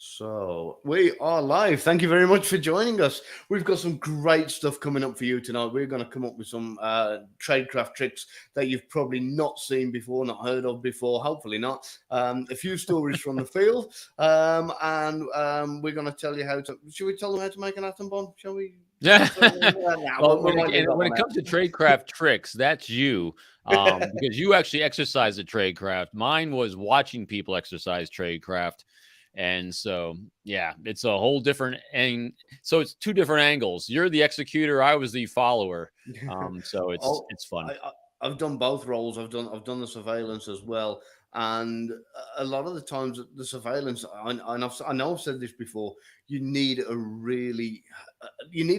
So we are live. Thank you very much for joining us. We've got some great stuff coming up for you tonight. We're going to come up with some tradecraft tricks that you've probably not seen before, not heard of before. Hopefully not. A few stories from the field, and we're going to tell you how to. Should we tell them how to make an atom bomb? Shall we? Yeah. Well, When it comes to tradecraft tricks, that's you, because you actually exercise the tradecraft. Mine was watching people exercise tradecraft. And so, yeah, it's a whole different so it's two different angles. You're the executor. I was the follower. So it's fun. I've done both roles. I've done the surveillance as well, and a lot of the times the surveillance. I know I've said this before. You need a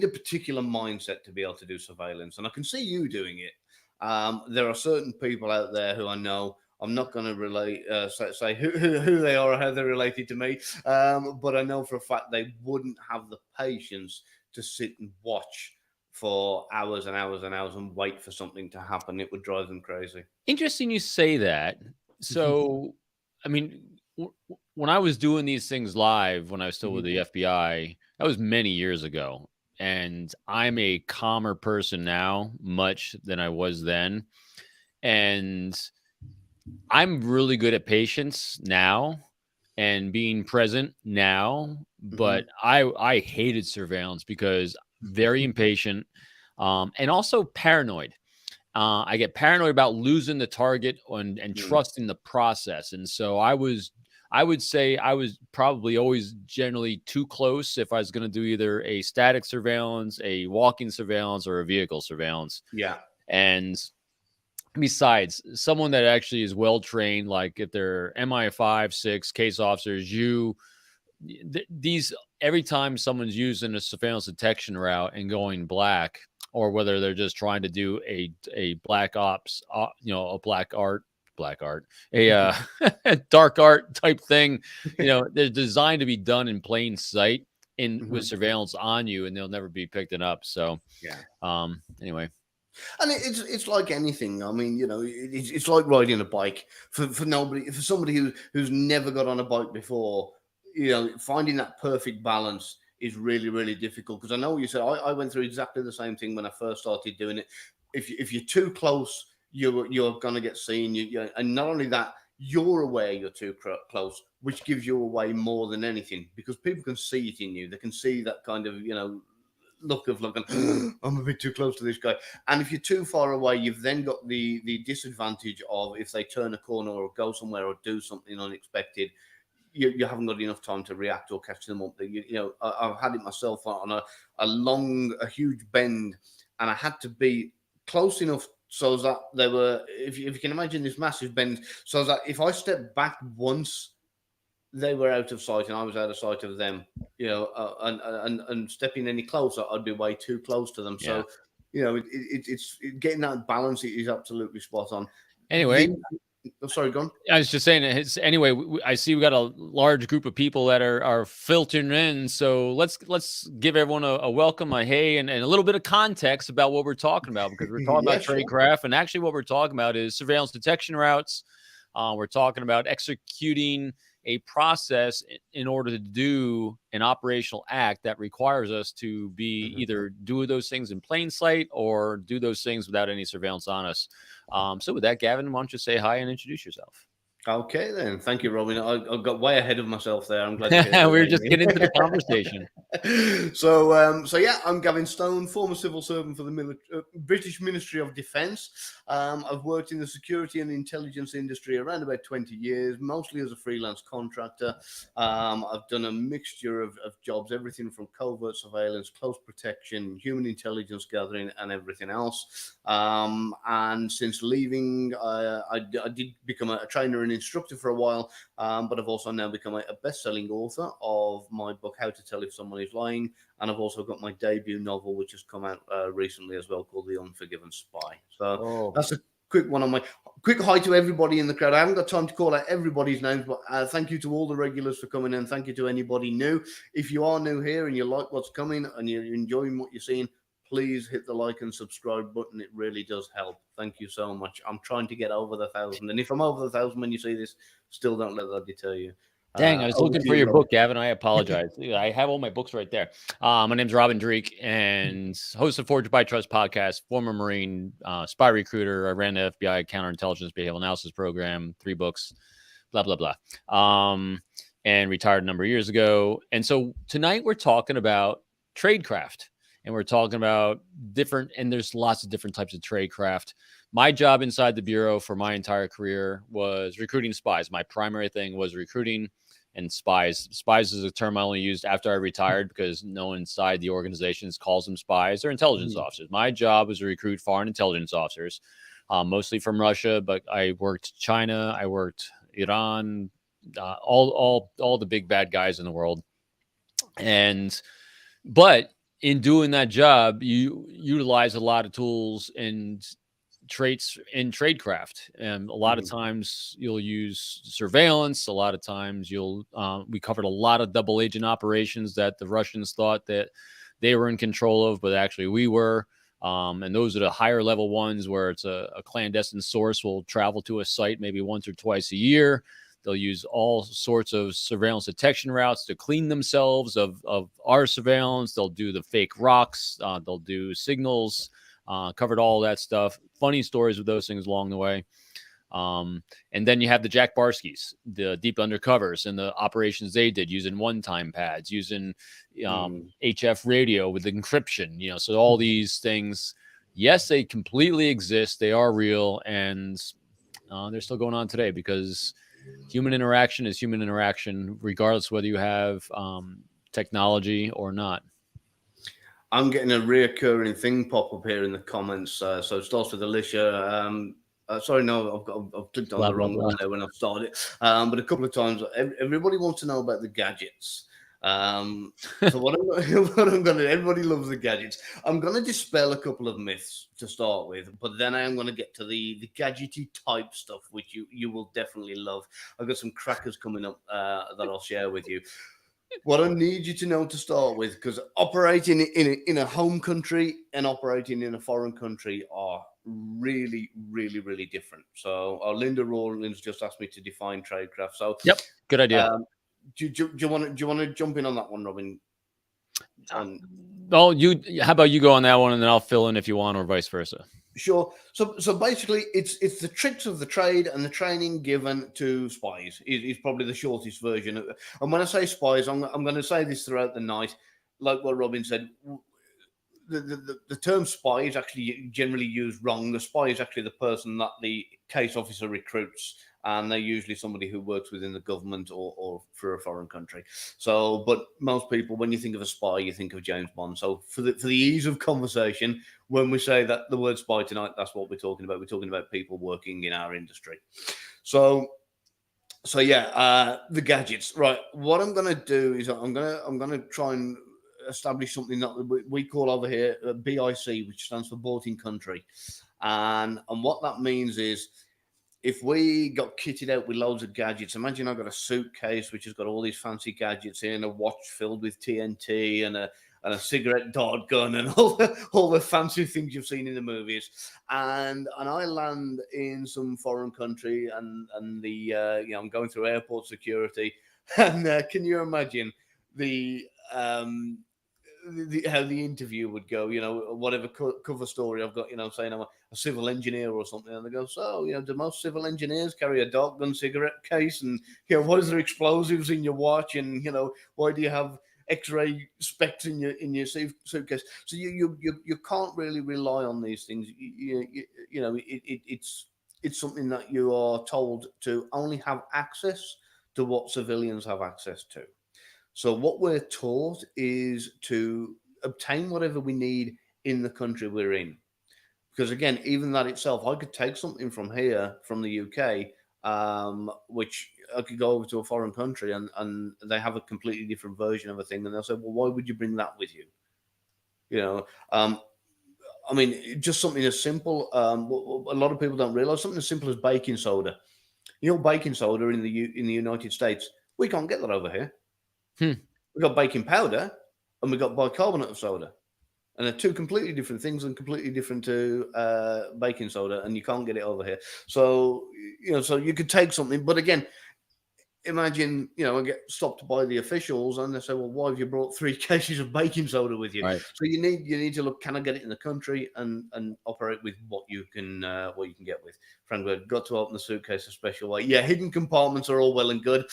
particular mindset to be able to do surveillance, and I can see you doing it. There are certain people out there who I know. I'm not going to relate say who they are or how they're related to me, but I know for a fact they wouldn't have the patience to sit and watch for hours and hours and hours and wait for something to happen. It would drive them crazy. Interesting you say that. So, I mean, when I was doing these things live, when I was still with the FBI, that was many years ago. And I'm a calmer person now, much than I was then. And I'm really good at patience now and being present now, but I hated surveillance because very impatient, and also paranoid. I get paranoid about losing the target and trusting the process. And so I would say I was probably always generally too close if I was going to do either a static surveillance, a walking surveillance, or a vehicle surveillance. Yeah. And besides, someone that actually is well trained, like if they're MI5, 6 case officers, these every time someone's using a surveillance detection route and going black, or whether they're just trying to do a black ops, a a dark art type thing, they're designed to be done in plain sight with surveillance on you, and they'll never be picked up. So yeah. Anyway. And it's like anything. I mean, it's like riding a bike for somebody who's never got on a bike before. Finding that perfect balance is really, really difficult. Because I know what you said. I went through exactly the same thing when I first started doing it. If you're too close, you're gonna get seen. And not only that, you're aware you're too close, which gives you away more than anything, because people can see it in you. They can see that kind of look of looking, I'm a bit too close to this guy. And if you're too far away, you've then got the disadvantage of, if they turn a corner or go somewhere or do something unexpected, you haven't got enough time to react or catch them up. I've had it myself on a huge bend, and I had to be close enough so that they were, if you can imagine this massive bend, so that if I stepped back once, they were out of sight and I was out of sight of them, and stepping any closer, I'd be way too close to them. Yeah. So, it's getting that balance is absolutely spot on. Anyway, sorry, go on. I was just saying, anyway, I see we got a large group of people that are filtering in. So let's give everyone a welcome, a hey, and a little bit of context about what we're talking about, because we're talking about tradecraft, and actually what we're talking about is surveillance detection routes. We're talking about executing a process in order to do an operational act that requires us to be either do those things in plain sight or do those things without any surveillance on us. So with that, Gavin, why don't you say hi and introduce yourself? Okay, then. Thank you, Robin. I got way ahead of myself there. I'm glad to hear we were just getting into the conversation. So yeah, I'm Gavin Stone, former civil servant for the British Ministry of Defence. I've worked in the security and intelligence industry around about 20 years, mostly as a freelance contractor. I've done a mixture of jobs, everything from covert surveillance, close protection, human intelligence gathering, and everything else. And since leaving, I did become a trainer and instructor for a while, but I've also now become a best-selling author of my book, How to Tell If Someone Is Lying, and I've also got my debut novel, which has come out recently as well, called The Unforgiven Spy. So that's a quick one on my quick hi to everybody in the crowd. I haven't got time to call out everybody's names, but thank you to all the regulars for coming in. Thank you to anybody new. If you are new here and you like what's coming and you're enjoying what you're seeing, please hit the like and subscribe button. It really does help. Thank you so much. I'm trying to get over the 1,000. And if I'm over the 1,000 when you see this, still don't let that deter you. Dang, I was Over looking to for you, your Robin. book, Gavin. I apologize. I have all my books right there. My name's Robin Dreeke, and host of Forged by Trust podcast, former Marine, spy recruiter. I ran the FBI counterintelligence behavioral analysis program, 3 books, blah, blah, blah. And retired a number of years ago. And so tonight we're talking about tradecraft, and we're talking about and there's lots of different types of tradecraft. My job inside the Bureau for my entire career was recruiting spies. My primary thing was recruiting and spies. Spies is a term I only used after I retired because no one inside the organizations calls them spies. They're intelligence officers. My job was to recruit foreign intelligence officers, mostly from Russia, but I worked China, I worked Iran, all the big bad guys in the world. But in doing that job, you utilize a lot of tools and traits in tradecraft. And a lot of times you'll use surveillance. A lot of times we covered a lot of double agent operations that the Russians thought that they were in control of, but actually we were. And those are the higher level ones where it's a clandestine source will travel to a site maybe once or twice a year. They'll use all sorts of surveillance detection routes to clean themselves of our surveillance. They'll do the fake rocks. They'll do signals. Covered all that stuff. Funny stories with those things along the way. And then you have the Jack Barskys, the deep undercovers, and the operations they did using one-time pads, using HF radio with encryption. So all these things, yes, they completely exist. They are real, and they're still going on today because human interaction is human interaction, regardless whether you have technology or not. I'm getting a reoccurring thing pop up here in the comments. So it starts with Alicia. Sorry, no, I've clicked on Blah, the blah, wrong blah. one there when I started. But a couple of times, everybody wants to know about the gadgets. So what I'm going to, everybody loves the gadgets. I'm going to dispel a couple of myths to start with, but then I am going to get to the gadgety type stuff, which you will definitely love. I've got some crackers coming up that I'll share with you. What I need you to know to start with, because operating in a home country and operating in a foreign country are really, really, really different. So, Linda Rawlins just asked me to define tradecraft. So, Yep, good idea. Do you want to jump in on that one, Robin? How about you go on that one, and then I'll fill in if you want, or vice versa. Sure. So basically, it's the tricks of the trade and the training given to spies is probably the shortest version. And when I say spies, I'm going to say this throughout the night, like what Robin said. The term spy is actually generally used wrong. The spy is actually the person that the case officer recruits, and they're usually somebody who works within the government or for a foreign country. So, but most people, when you think of a spy, you think of James Bond. So, for the ease of conversation, when we say that the word spy tonight, that's what we're talking about. We're talking about people working in our industry. So yeah, the gadgets. Right. What I'm going to do is I'm going to try and establish something that we call over here BIC, which stands for bought in country, and what that means is if we got kitted out with loads of gadgets, imagine I've got a suitcase which has got all these fancy gadgets in, a watch filled with TNT, and a cigarette dart gun, and all the fancy things you've seen in the movies, and I land in some foreign country, and I'm going through airport security, and can you imagine how the interview would go, whatever cover story I've got, saying I'm a civil engineer or something, and they go, so, do most civil engineers carry a dart gun cigarette case, and what is there explosives in your watch, and why do you have X-ray specs in your suitcase? So you can't really rely on these things. It's something that you are told to only have access to what civilians have access to. So what we're taught is to obtain whatever we need in the country we're in. Because again, even that itself, I could take something from here, from the UK, which I could go over to a foreign country and they have a completely different version of a thing. And they'll say, well, why would you bring that with you? I mean, just something as simple. A lot of people don't realize something as simple as baking soda. Baking soda in the United States, we can't get that over here. We've got baking powder and we've got bicarbonate of soda. And they're two completely different things and completely different to baking soda, and you can't get it over here. So, so you could take something, but again, imagine, I get stopped by the officials and they say, well, why have you brought 3 cases of baking soda with you? Right. So you need to look, can I get it in the country and operate with what you can get with. Frankly, I've got to open the suitcase a special way. Yeah, hidden compartments are all well and good.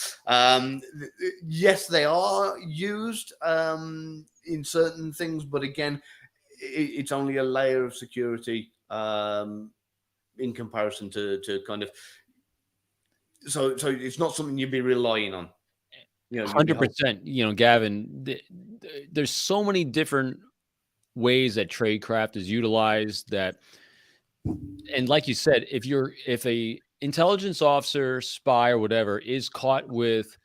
Yes, they are used in certain things, but again, it's only a layer of security in comparison to kind of. So it's not something you'd be relying on. 100%. Gavin, there's so many different ways that Tradecraft is utilized that, and like you said, if a intelligence officer, spy, or whatever is caught with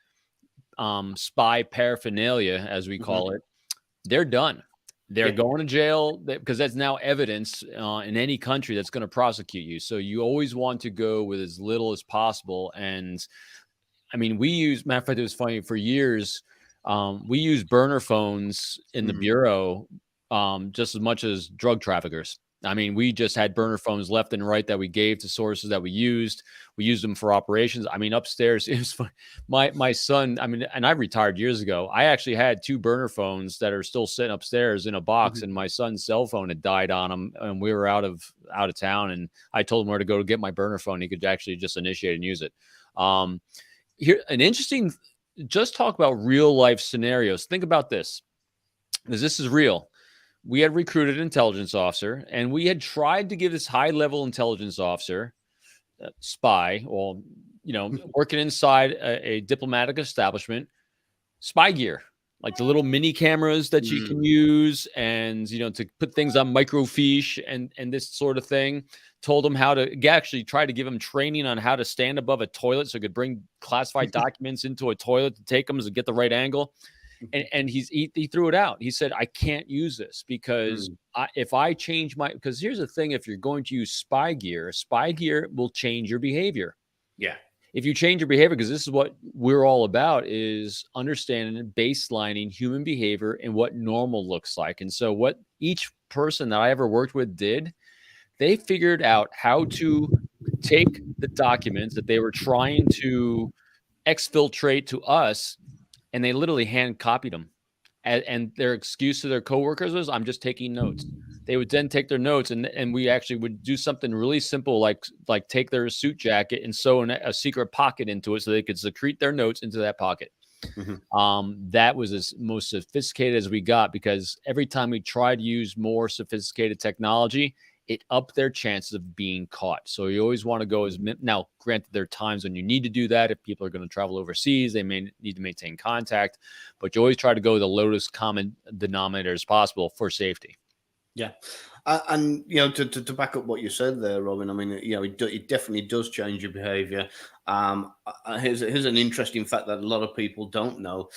spy paraphernalia, as we call it, they're done. They're going to jail because that's now evidence in any country that's going to prosecute you. So you always want to go with as little as possible. And I mean, matter of fact, it was funny for years. We use burner phones in the bureau just as much as drug traffickers. I mean, we just had burner phones left and right that we gave to sources that we used. We used them for operations. I mean, upstairs, it was fun. My son, I mean, and I retired years ago. I actually had 2 burner phones that are still sitting upstairs in a box, and my son's cell phone had died on him, and we were out of town. And I told him where to go to get my burner phone. He could actually just initiate and use it. Here, an interesting, just talk about real life scenarios. Think about this, because this is real. We had recruited an intelligence officer, and we had tried to give this high level intelligence officer, spy, or, working inside a diplomatic establishment, spy gear, like the little mini cameras that you can use, and, to put things on microfiche and this sort of thing. Told him how to actually try to give him training on how to stand above a toilet so he could bring classified documents into a toilet to take them and get the right angle. And he threw it out. He said, I can't use this because if I change because here's the thing, if you're going to use spy gear will change your behavior. Yeah. If you change your behavior, because this is what we're all about, is understanding and baselining human behavior and what normal looks like. And so what each person that I ever worked with did, they figured out how to take the documents that they were trying to exfiltrate to us, and they literally hand copied them. And their excuse to their coworkers was, I'm just taking notes. They would then take their notes, and we actually would do something really simple, like take their suit jacket and sew a secret pocket into it so they could secrete their notes into that pocket. That was as most sophisticated as we got, because every time we tried to use more sophisticated technology, it upped their chances of being caught. So you always want to go now, granted, there are times when you need to do that. If people are going to travel overseas, they may need to maintain contact, but you always try to go with the lowest common denominator as possible for safety. Yeah. And, to back up what you said there, Robin, I mean, it definitely does change your behavior. Here's an interesting fact that a lot of people don't know.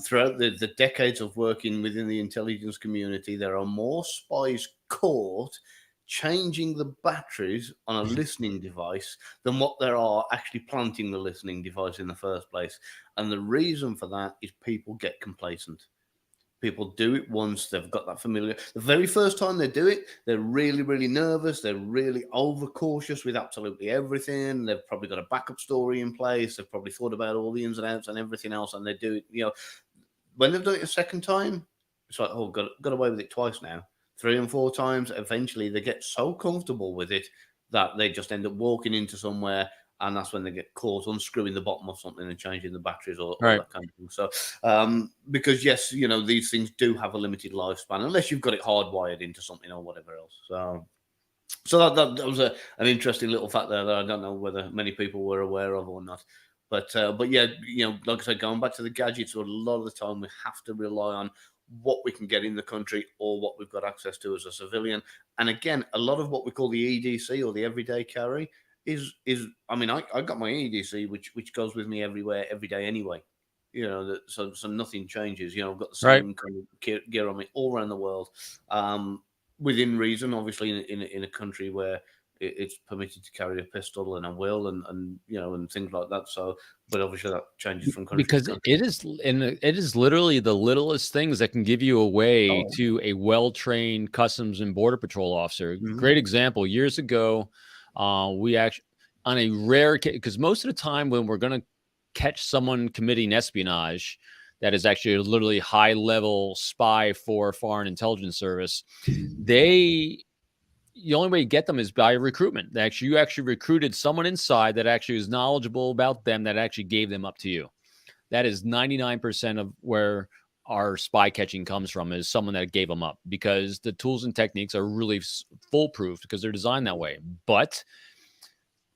Throughout the decades of working within the intelligence community, there are more spies caught changing the batteries on a listening device than what there are actually planting the listening device in the first place. And the reason for that is people get complacent. People do it once, they've got that familiar. The very first time they do it, they're really, really nervous. They're really overcautious with absolutely everything. They've probably got a backup story in place. They've probably thought about all the ins and outs and everything else, and they do it. When they've done it a second time, it's like, oh, got away with it twice now. 3 and 4 times, eventually they get so comfortable with it that they just end up walking into somewhere, and that's when they get caught unscrewing the bottom of something and changing the batteries or that kind of thing. So, because yes, these things do have a limited lifespan unless you've got it hardwired into something or whatever else. So that was an interesting little fact there that I don't know whether many people were aware of or not. But yeah, like I said, going back to the gadgets, a lot of the time we have to rely on what we can get in the country or what we've got access to as a civilian. And again, a lot of what we call the EDC or the everyday carry is I mean, I got my EDC, which goes with me everywhere, every day anyway. So nothing changes. I've got the same kind of gear on me all around the world, within reason, obviously, in a country where it's permitted to carry a pistol, and I will, and things like that. So, but obviously that changes from country because to country. it is literally the littlest things that can give you away to a well-trained Customs and Border Patrol officer. Great example. Years ago, we actually, on a rare case, because most of the time when we're going to catch someone committing espionage that is actually a literally high-level spy for foreign intelligence service, the only way you get them is by recruitment. You actually recruited someone inside that actually is knowledgeable about them, that actually gave them up to you. That is 99% of where our spy catching comes from, is someone that gave them up, because the tools and techniques are really foolproof because they're designed that way. But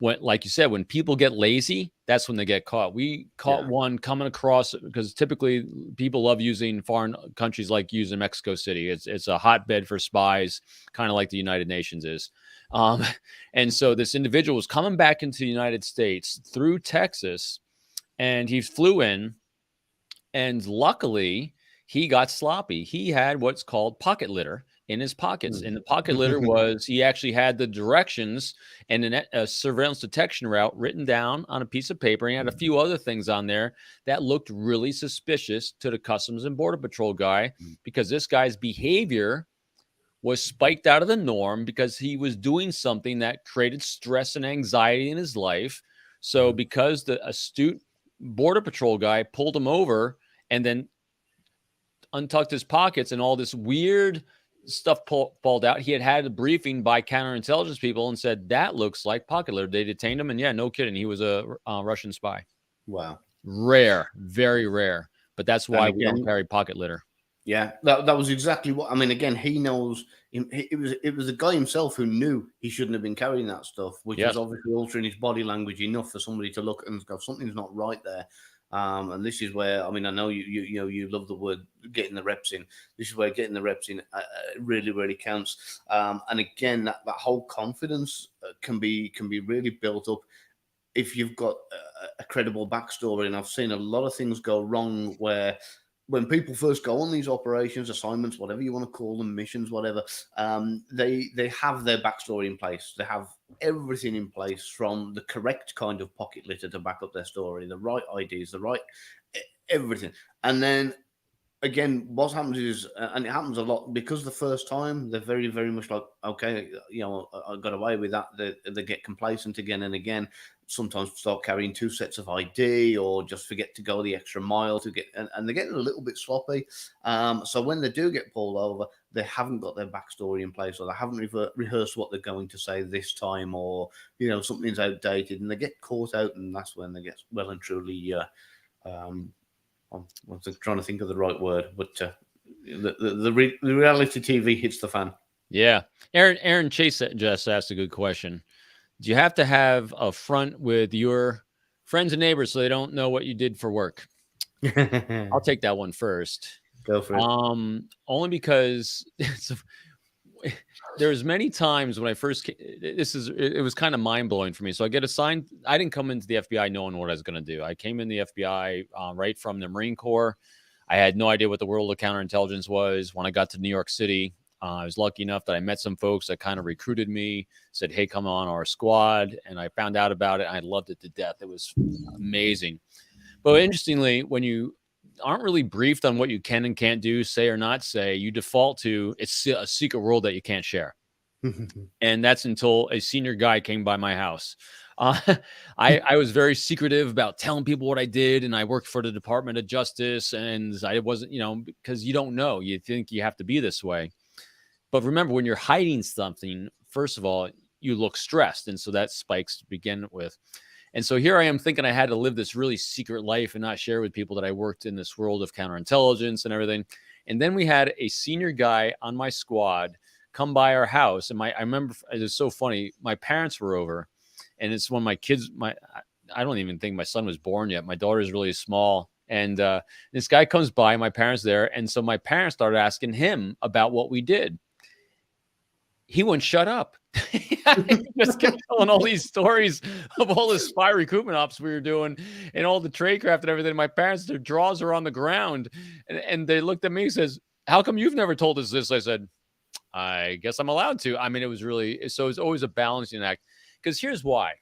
like you said, when people get lazy, that's when they get caught. We caught one coming across, because typically people love using foreign countries, like using Mexico City. It's a hotbed for spies, kind of like the United Nations is. And so this individual was coming back into the United States through Texas, and he flew in, and luckily he got sloppy. He had what's called pocket litter in his pockets. And the pocket litter was, he actually had the directions and a surveillance detection route written down on a piece of paper. And he had a few other things on there that looked really suspicious to the Customs and Border Patrol guy, because this guy's behavior was spiked out of the norm, because he was doing something that created stress and anxiety in his life. So because the astute Border Patrol guy pulled him over and then untucked his pockets, and all this weird stuff pulled out, he had a briefing by counterintelligence people and said, that looks like pocket litter. They detained him, and yeah, no kidding, he was a Russian spy. Wow. Rare, very rare. But that's why we don't carry pocket litter. Yeah, that was exactly what I mean. Again, he knows. It was the guy himself who knew he shouldn't have been carrying that stuff, which was obviously altering his body language enough for somebody to look and go, something's not right there. And this is where, I mean, I know you love the word getting the reps in. This is where getting the reps in really, really counts. And again, that whole confidence can be really built up if you've got a credible backstory. And I've seen a lot of things go wrong where, when people first go on these operations, assignments, whatever you want to call them, missions, whatever, they have their backstory in place. They have everything in place, from the correct kind of pocket litter to back up their story, the right IDs, the right everything. And then again, what happens is, and it happens a lot, because the first time they're very, very much like, okay, I got away with that. They get complacent again and again. Sometimes start carrying 2 sets of ID, or just forget to go the extra mile to get, and they're getting a little bit sloppy. So when they do get pulled over, they haven't got their backstory in place, or they haven't rehearsed what they're going to say this time, or something's outdated, and they get caught out, and that's when they get well and truly. I'm trying to think of the right word, but the reality TV hits the fan. Yeah, Aaron Chase just asked a good question. Do you have to have a front with your friends and neighbors so they don't know what you did for work? I'll take that one first. Go for it. Only because there's many times when I first came, it was kind of mind blowing for me. So I get assigned. I didn't come into the FBI knowing what I was going to do. I came in the FBI right from the Marine Corps. I had no idea what the world of counterintelligence was. When I got to New York City, I was lucky enough that I met some folks that kind of recruited me, said, hey, come on our squad. And I found out about it. I loved it to death. It was amazing. But interestingly, when you aren't really briefed on what you can and can't do, say or not say, you default to it's a secret world that you can't share. And that's until a senior guy came by my house. I was very secretive about telling people what I did, and I worked for the Department of Justice, and I wasn't, because you don't know. You think you have to be this way. But remember, when you're hiding something, first of all, you look stressed. And so that spikes to begin with. And so here I am thinking I had to live this really secret life and not share with people that I worked in this world of counterintelligence and everything. And then we had a senior guy on my squad come by our house. And I remember, it was so funny. My parents were over, and it's when my kids, I don't even think my son was born yet. My daughter is really small. And this guy comes by, my parents there. And so my parents started asking him about what we did. He wouldn't shut up. He just kept telling all these stories of all the spy recruitment ops we were doing and all the Tradecraft and everything. My parents, their jaws are on the ground, and they looked at me and says, how come you've never told us this? I said, I guess I'm allowed to. I mean, it was really, so it's always a balancing act, because here's why.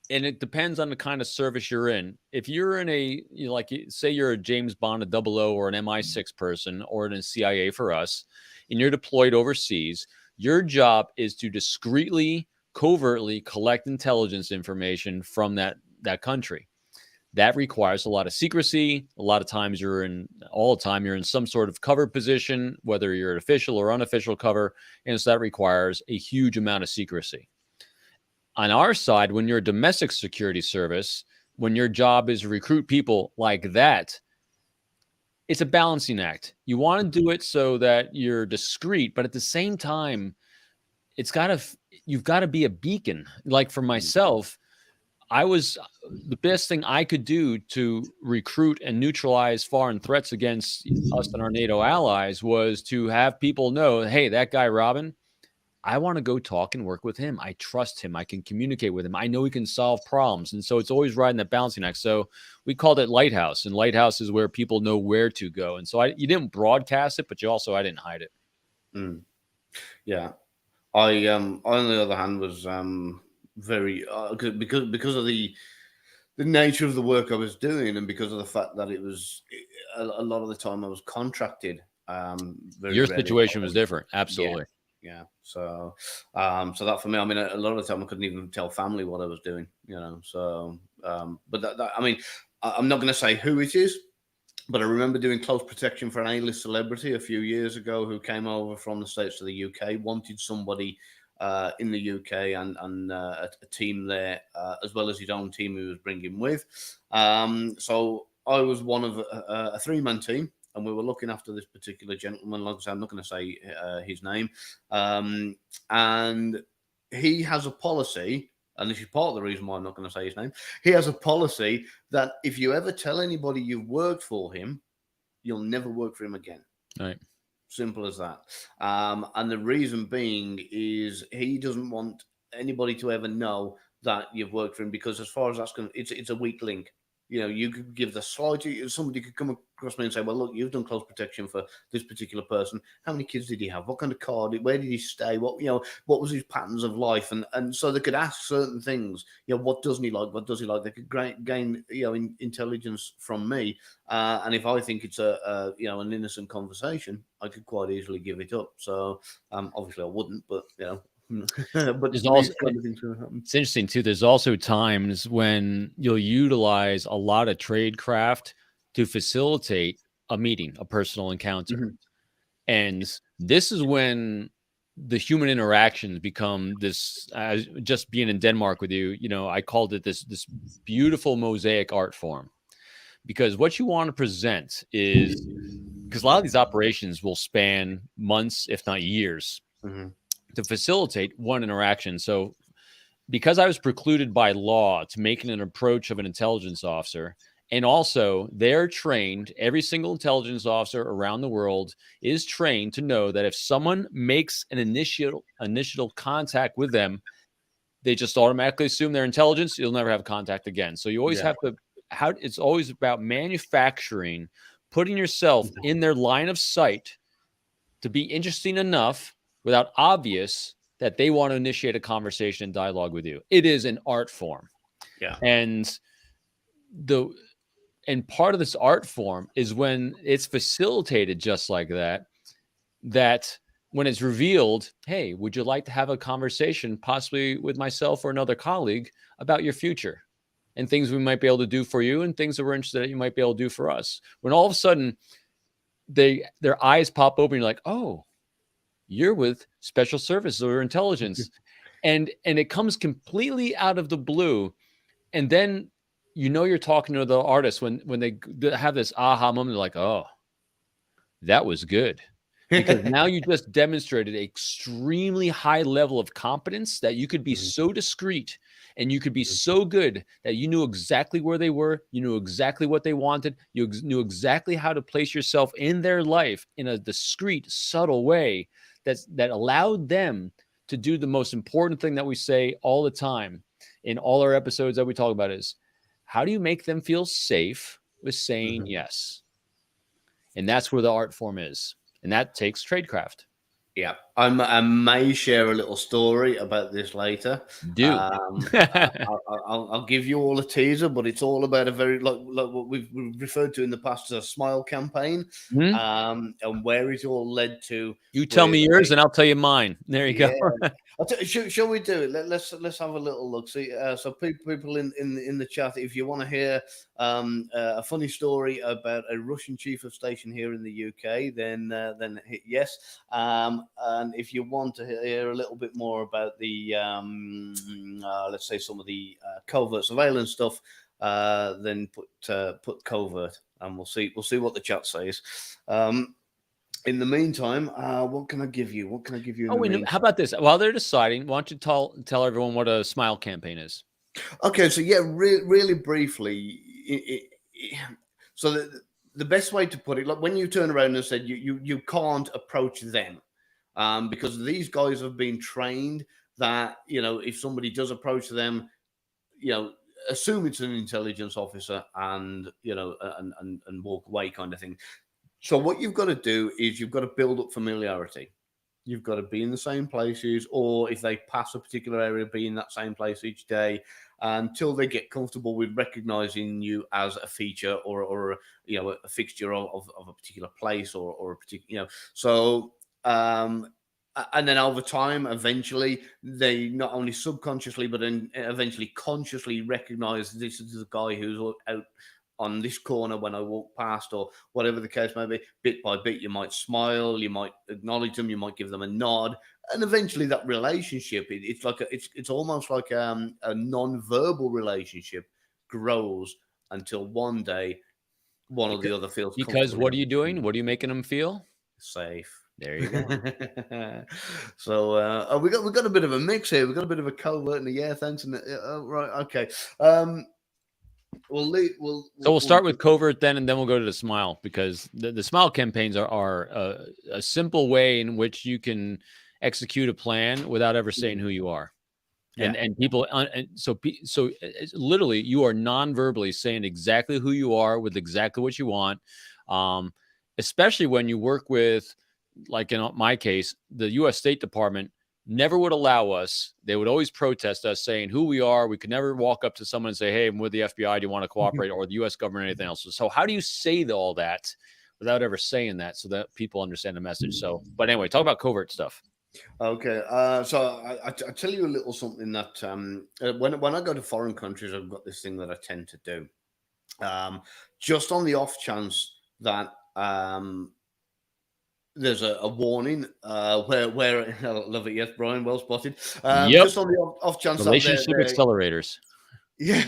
And it depends on the kind of service you're in. If you're in say you're a James Bond, a 00, or an MI6 person, or in a CIA for us, and you're deployed overseas, your job is to discreetly, covertly collect intelligence information from that country. That requires a lot of secrecy. A lot of times all the time you're in some sort of cover position, whether you're an official or unofficial cover. And so that requires a huge amount of secrecy. On our side, when you're a domestic security service, when your job is to recruit people like that, it's a balancing act. You want to do it so that you're discreet, but at the same time, you've got to be a beacon. Like for myself, the best thing I could do to recruit and neutralize foreign threats against us and our NATO allies was to have people know, hey, that guy, Robin, I want to go talk and work with him. I trust him. I can communicate with him. I know he can solve problems. And so it's always riding that balancing act. So we called it Lighthouse, and Lighthouse is where people know where to go. And so you didn't broadcast it, but I didn't hide it. Yeah. I on the other hand was very because of the nature of the work I was doing, and because of the fact that it was a lot of the time I was contracted. Your situation was different. Absolutely. Yeah. So that for me, I mean, a lot of the time I couldn't even tell family what I was doing, So, but that I mean, I'm not going to say who it is, but I remember doing close protection for an A-list celebrity a few years ago who came over from the States to the UK, wanted somebody in the UK and a team there, as well as his own team he was bringing with. So I was one of a three-man team, and we were looking after this particular gentleman. Like I said, I'm not going to say his name. And he has a policy, and this is part of the reason why I'm not going to say his name. He has a policy that if you ever tell anybody you've worked for him, you'll never work for him again. Right. Simple as that. And the reason being is he doesn't want anybody to ever know that you've worked for him, because as far as that's going, it's a weak link. You could give the slightest, somebody could come across me and say, well, look, you've done close protection for this particular person. How many kids did he have? What kind of car? Where did he stay? What was his patterns of life? And so they could ask certain things. What doesn't he like? What does he like? They could gain, intelligence from me. And if I think it's an innocent conversation, I could quite easily give it up. So obviously I wouldn't, but but there's also it's interesting too. There's also times when you'll utilize a lot of tradecraft to facilitate a meeting, a personal encounter. Mm-hmm. And this is when the human interactions become this. Just being in Denmark with you, I called it this beautiful mosaic art form, because what you want to present is, because a lot of these operations will span months, if not years. Mm-hmm. To facilitate one interaction. So because I was precluded by law to making an approach of an intelligence officer, and also they're trained, every single intelligence officer around the world is trained to know that if someone makes an initial contact with them, they just automatically assume their intelligence, you'll never have contact again. So you always have to, it's always about manufacturing, putting yourself in their line of sight to be interesting enough without obvious that they want to initiate a conversation and dialogue with you. It is an art form. Yeah. And part of this art form is when it's facilitated just like that when it's revealed, hey, would you like to have a conversation possibly with myself or another colleague about your future and things we might be able to do for you and things that we're interested in you might be able to do for us. When all of a sudden their eyes pop open, you're like, oh, you're with special services or intelligence. And it comes completely out of the blue. And then, you're talking to the artist when they have this aha moment, they're like, oh, that was good. Because now you just demonstrated an extremely high level of competence that you could be so discreet and you could be so good that you knew exactly where they were. You knew exactly what they wanted. You knew exactly how to place yourself in their life in a discreet, subtle way that allowed them to do the most important thing that we say all the time in all our episodes that we talk about is, how do you make them feel safe with saying yes? And that's where the art form is. And that takes tradecraft. Yeah, I may share a little story about this later. Do. I'll give you all a teaser, but it's all about a very like what we've referred to in the past as a smile campaign, Hmm? and where it all led to. You tell With me yours, and I'll tell you mine. There you go. yeah, shall we do it? Let's have a little look. See, so people in the chat, if you want to hear a funny story about a Russian chief of station here in the UK, then hit yes. And if you want to hear a little bit more about the let's say some of the covert surveillance stuff, then put covert, and we'll see what the chat says. In the meantime, what can I give you? What can I give you in Oh, the and how meantime? about this? While they're deciding, why don't you tell everyone what a smile campaign is? Okay, so yeah, really briefly. So the best way to put it, like when you turn around and said you can't approach them, because these guys have been trained that if somebody does approach them, assume it's an intelligence officer and and walk away kind of thing. So what you've got to do is you've got to build up familiarity. You've got to be in the same places, or if they pass a particular area, be in that same place each day until they get comfortable with recognizing you as a feature or a fixture of a particular place or a particular. So and then over time, eventually, they not only subconsciously but then eventually consciously recognize this is the guy who's out on this corner when I walk past, or whatever the case may be. Bit by bit, you might smile, you might acknowledge them, you might give them a nod, and eventually that relationship, it's like it's almost like a non-verbal relationship grows until one day one or the Because, other feels because comfortable what are enough you to doing? What are you making them feel? safe. There you go. So we got a bit of a mix here. We got a bit of a covert and a yeah, thanks, and right, okay. We'll leave. So we'll start with covert then, and then we'll go to the smile, because the smile campaigns are a simple way in which you can execute a plan without ever saying who you are. Yeah. And people, and so it's literally you are non-verbally saying exactly who you are with exactly what you want, especially when you work with, like in my case, the U.S. State Department never would allow us. They would always protest us, saying who we are. We could never walk up to someone and say, "Hey, I'm with the FBI. Do you want to cooperate?" or the U.S. government, or anything else. So how do you say all that without ever saying that, so that people understand the message? So, but anyway, talk about covert stuff. Okay, so I tell you a little something that when I go to foreign countries, I've got this thing that I tend to do. Just on the off chance that there's a warning where I love it, yes, Brian, well spotted. Yep, Just on the off chance that relationship they're accelerators. yeah,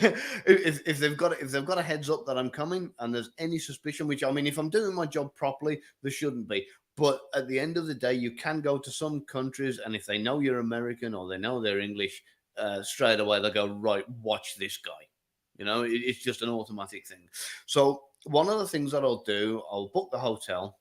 if they've got a heads up that I'm coming and there's any suspicion, which I mean, if I'm doing my job properly, there shouldn't be. But at the end of the day, you can go to some countries, and if they know you're American or they know they're English, straight away they'll go, right, watch this guy. It's just an automatic thing. So one of the things that I'll do, I'll book the hotel,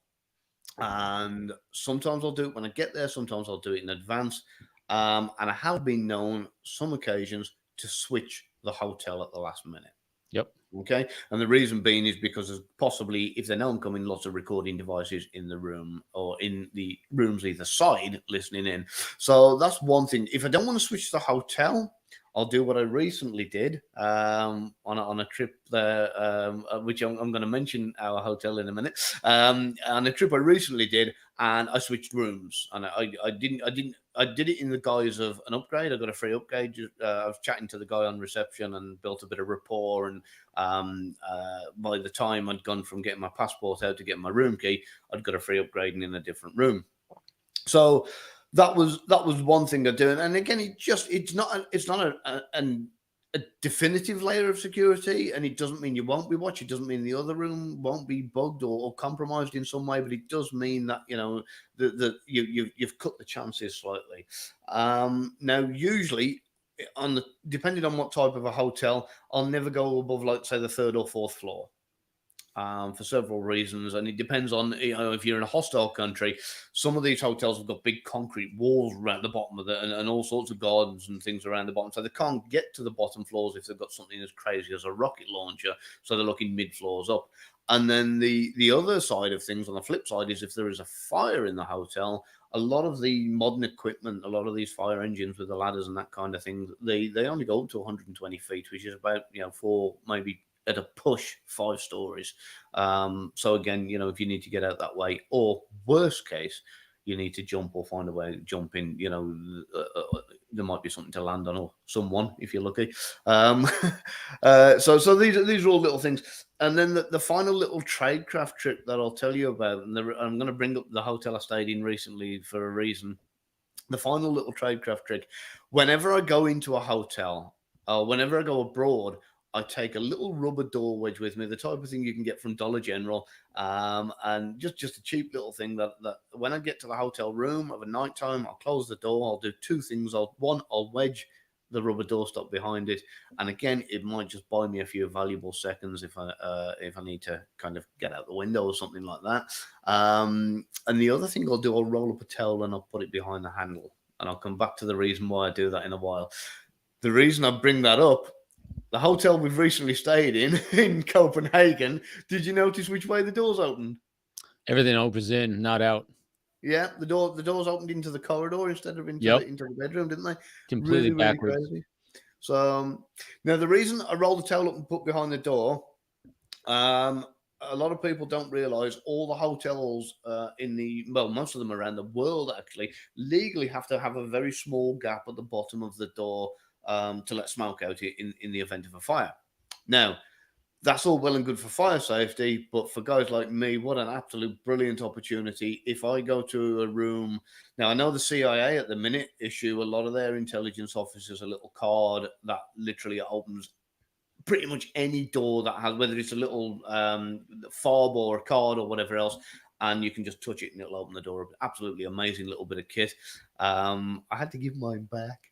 and sometimes I'll do it when I get there. Sometimes I'll do it in advance. And I have been known some occasions to switch the hotel at the last minute. Yep. Okay. And the reason being is because there's possibly, if they know I'm coming, lots of recording devices in the room or in the rooms either side listening in. So that's one thing. If I don't want to switch the hotel, I'll do what I recently did on a trip there, which I'm going to mention our hotel in a minute. On a trip I recently did, and I switched rooms, and I did it in the guise of an upgrade. I got a free upgrade. I was chatting to the guy on reception and built a bit of rapport. And by the time I'd gone from getting my passport out to getting my room key, I'd got a free upgrade in a different room. So that was one thing they're doing. And again, it's not a definitive layer of security, and it doesn't mean you won't be watched. It doesn't mean the other room won't be bugged or compromised in some way, but it does mean that that you've cut the chances slightly. Now, usually, depending on what type of a hotel, I'll never go above, like, say, the third or fourth floor. For several reasons, and it depends on if you're in a hostile country. Some of these hotels have got big concrete walls around the bottom of it, and all sorts of gardens and things around the bottom, so they can't get to the bottom floors if they've got something as crazy as a rocket launcher. So they're looking mid floors up. And then the other side of things, on the flip side, is if there is a fire in the hotel, a lot of the modern equipment, a lot of these fire engines with the ladders and that kind of thing, they only go up to 120 feet, which is about, four, maybe at a push, 5 stories. So again, if you need to get out that way, or worst case, you need to jump or find a way to jump in, there might be something to land on, or someone if you're lucky. So these are all little things. And then the final little tradecraft trick that I'll tell you about, and I'm going to bring up the hotel I stayed in recently for a reason. The final little tradecraft trick: whenever I go into a hotel, whenever I go abroad, I take a little rubber door wedge with me, the type of thing you can get from Dollar General, and just a cheap little thing that when I get to the hotel room of a night time, I'll close the door. I'll do 2 things. I'll wedge the rubber doorstop behind it, and again, it might just buy me a few valuable seconds if I need to kind of get out the window or something like that. And the other thing I'll do, I'll roll up a towel and I'll put it behind the handle, and I'll come back to the reason why I do that in a while. The reason I bring that up, the hotel we've recently stayed in Copenhagen, did you notice which way the doors opened? Everything opens in, not out. Yeah, the doors opened into the corridor instead of into the bedroom, didn't they? Completely Really backwards. crazy. So now the reason I roll the towel up and put behind the door, a lot of people don't realize all the hotels most of them around the world actually legally have to have a very small gap at the bottom of the door to let smoke out in the event of a fire. Now, that's all well and good for fire safety, but for guys like me, what an absolute brilliant opportunity. If I go to a room, now I know the CIA at the minute issue a lot of their intelligence officers a little card that literally opens pretty much any door that has, whether it's a little fob or a card or whatever else, and you can just touch it and it'll open the door. Absolutely amazing little bit of kit. I had to give mine back.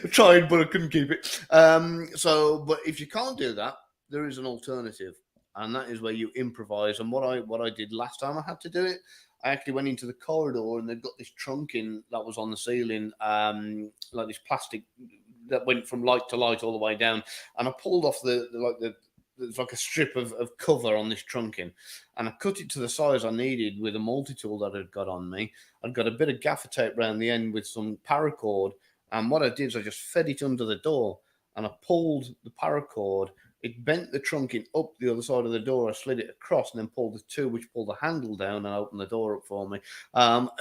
Tried, but I couldn't keep it. But if you can't do that, there is an alternative, and that is where you improvise. And what I did last time I had to do it, I actually went into the corridor, and they've got this trunking that was on the ceiling, like this plastic that went from light to light all the way down, and I pulled off there's like a strip of cover on this trunking, and I cut it to the size I needed with a multi-tool that I'd got on me. I'd got a bit of gaffer tape around the end with some paracord, and what I did is I just fed it under the door, and I pulled the paracord. It bent the trunking up the other side of the door. I slid it across and then pulled the two, which pulled the handle down and opened the door up for me,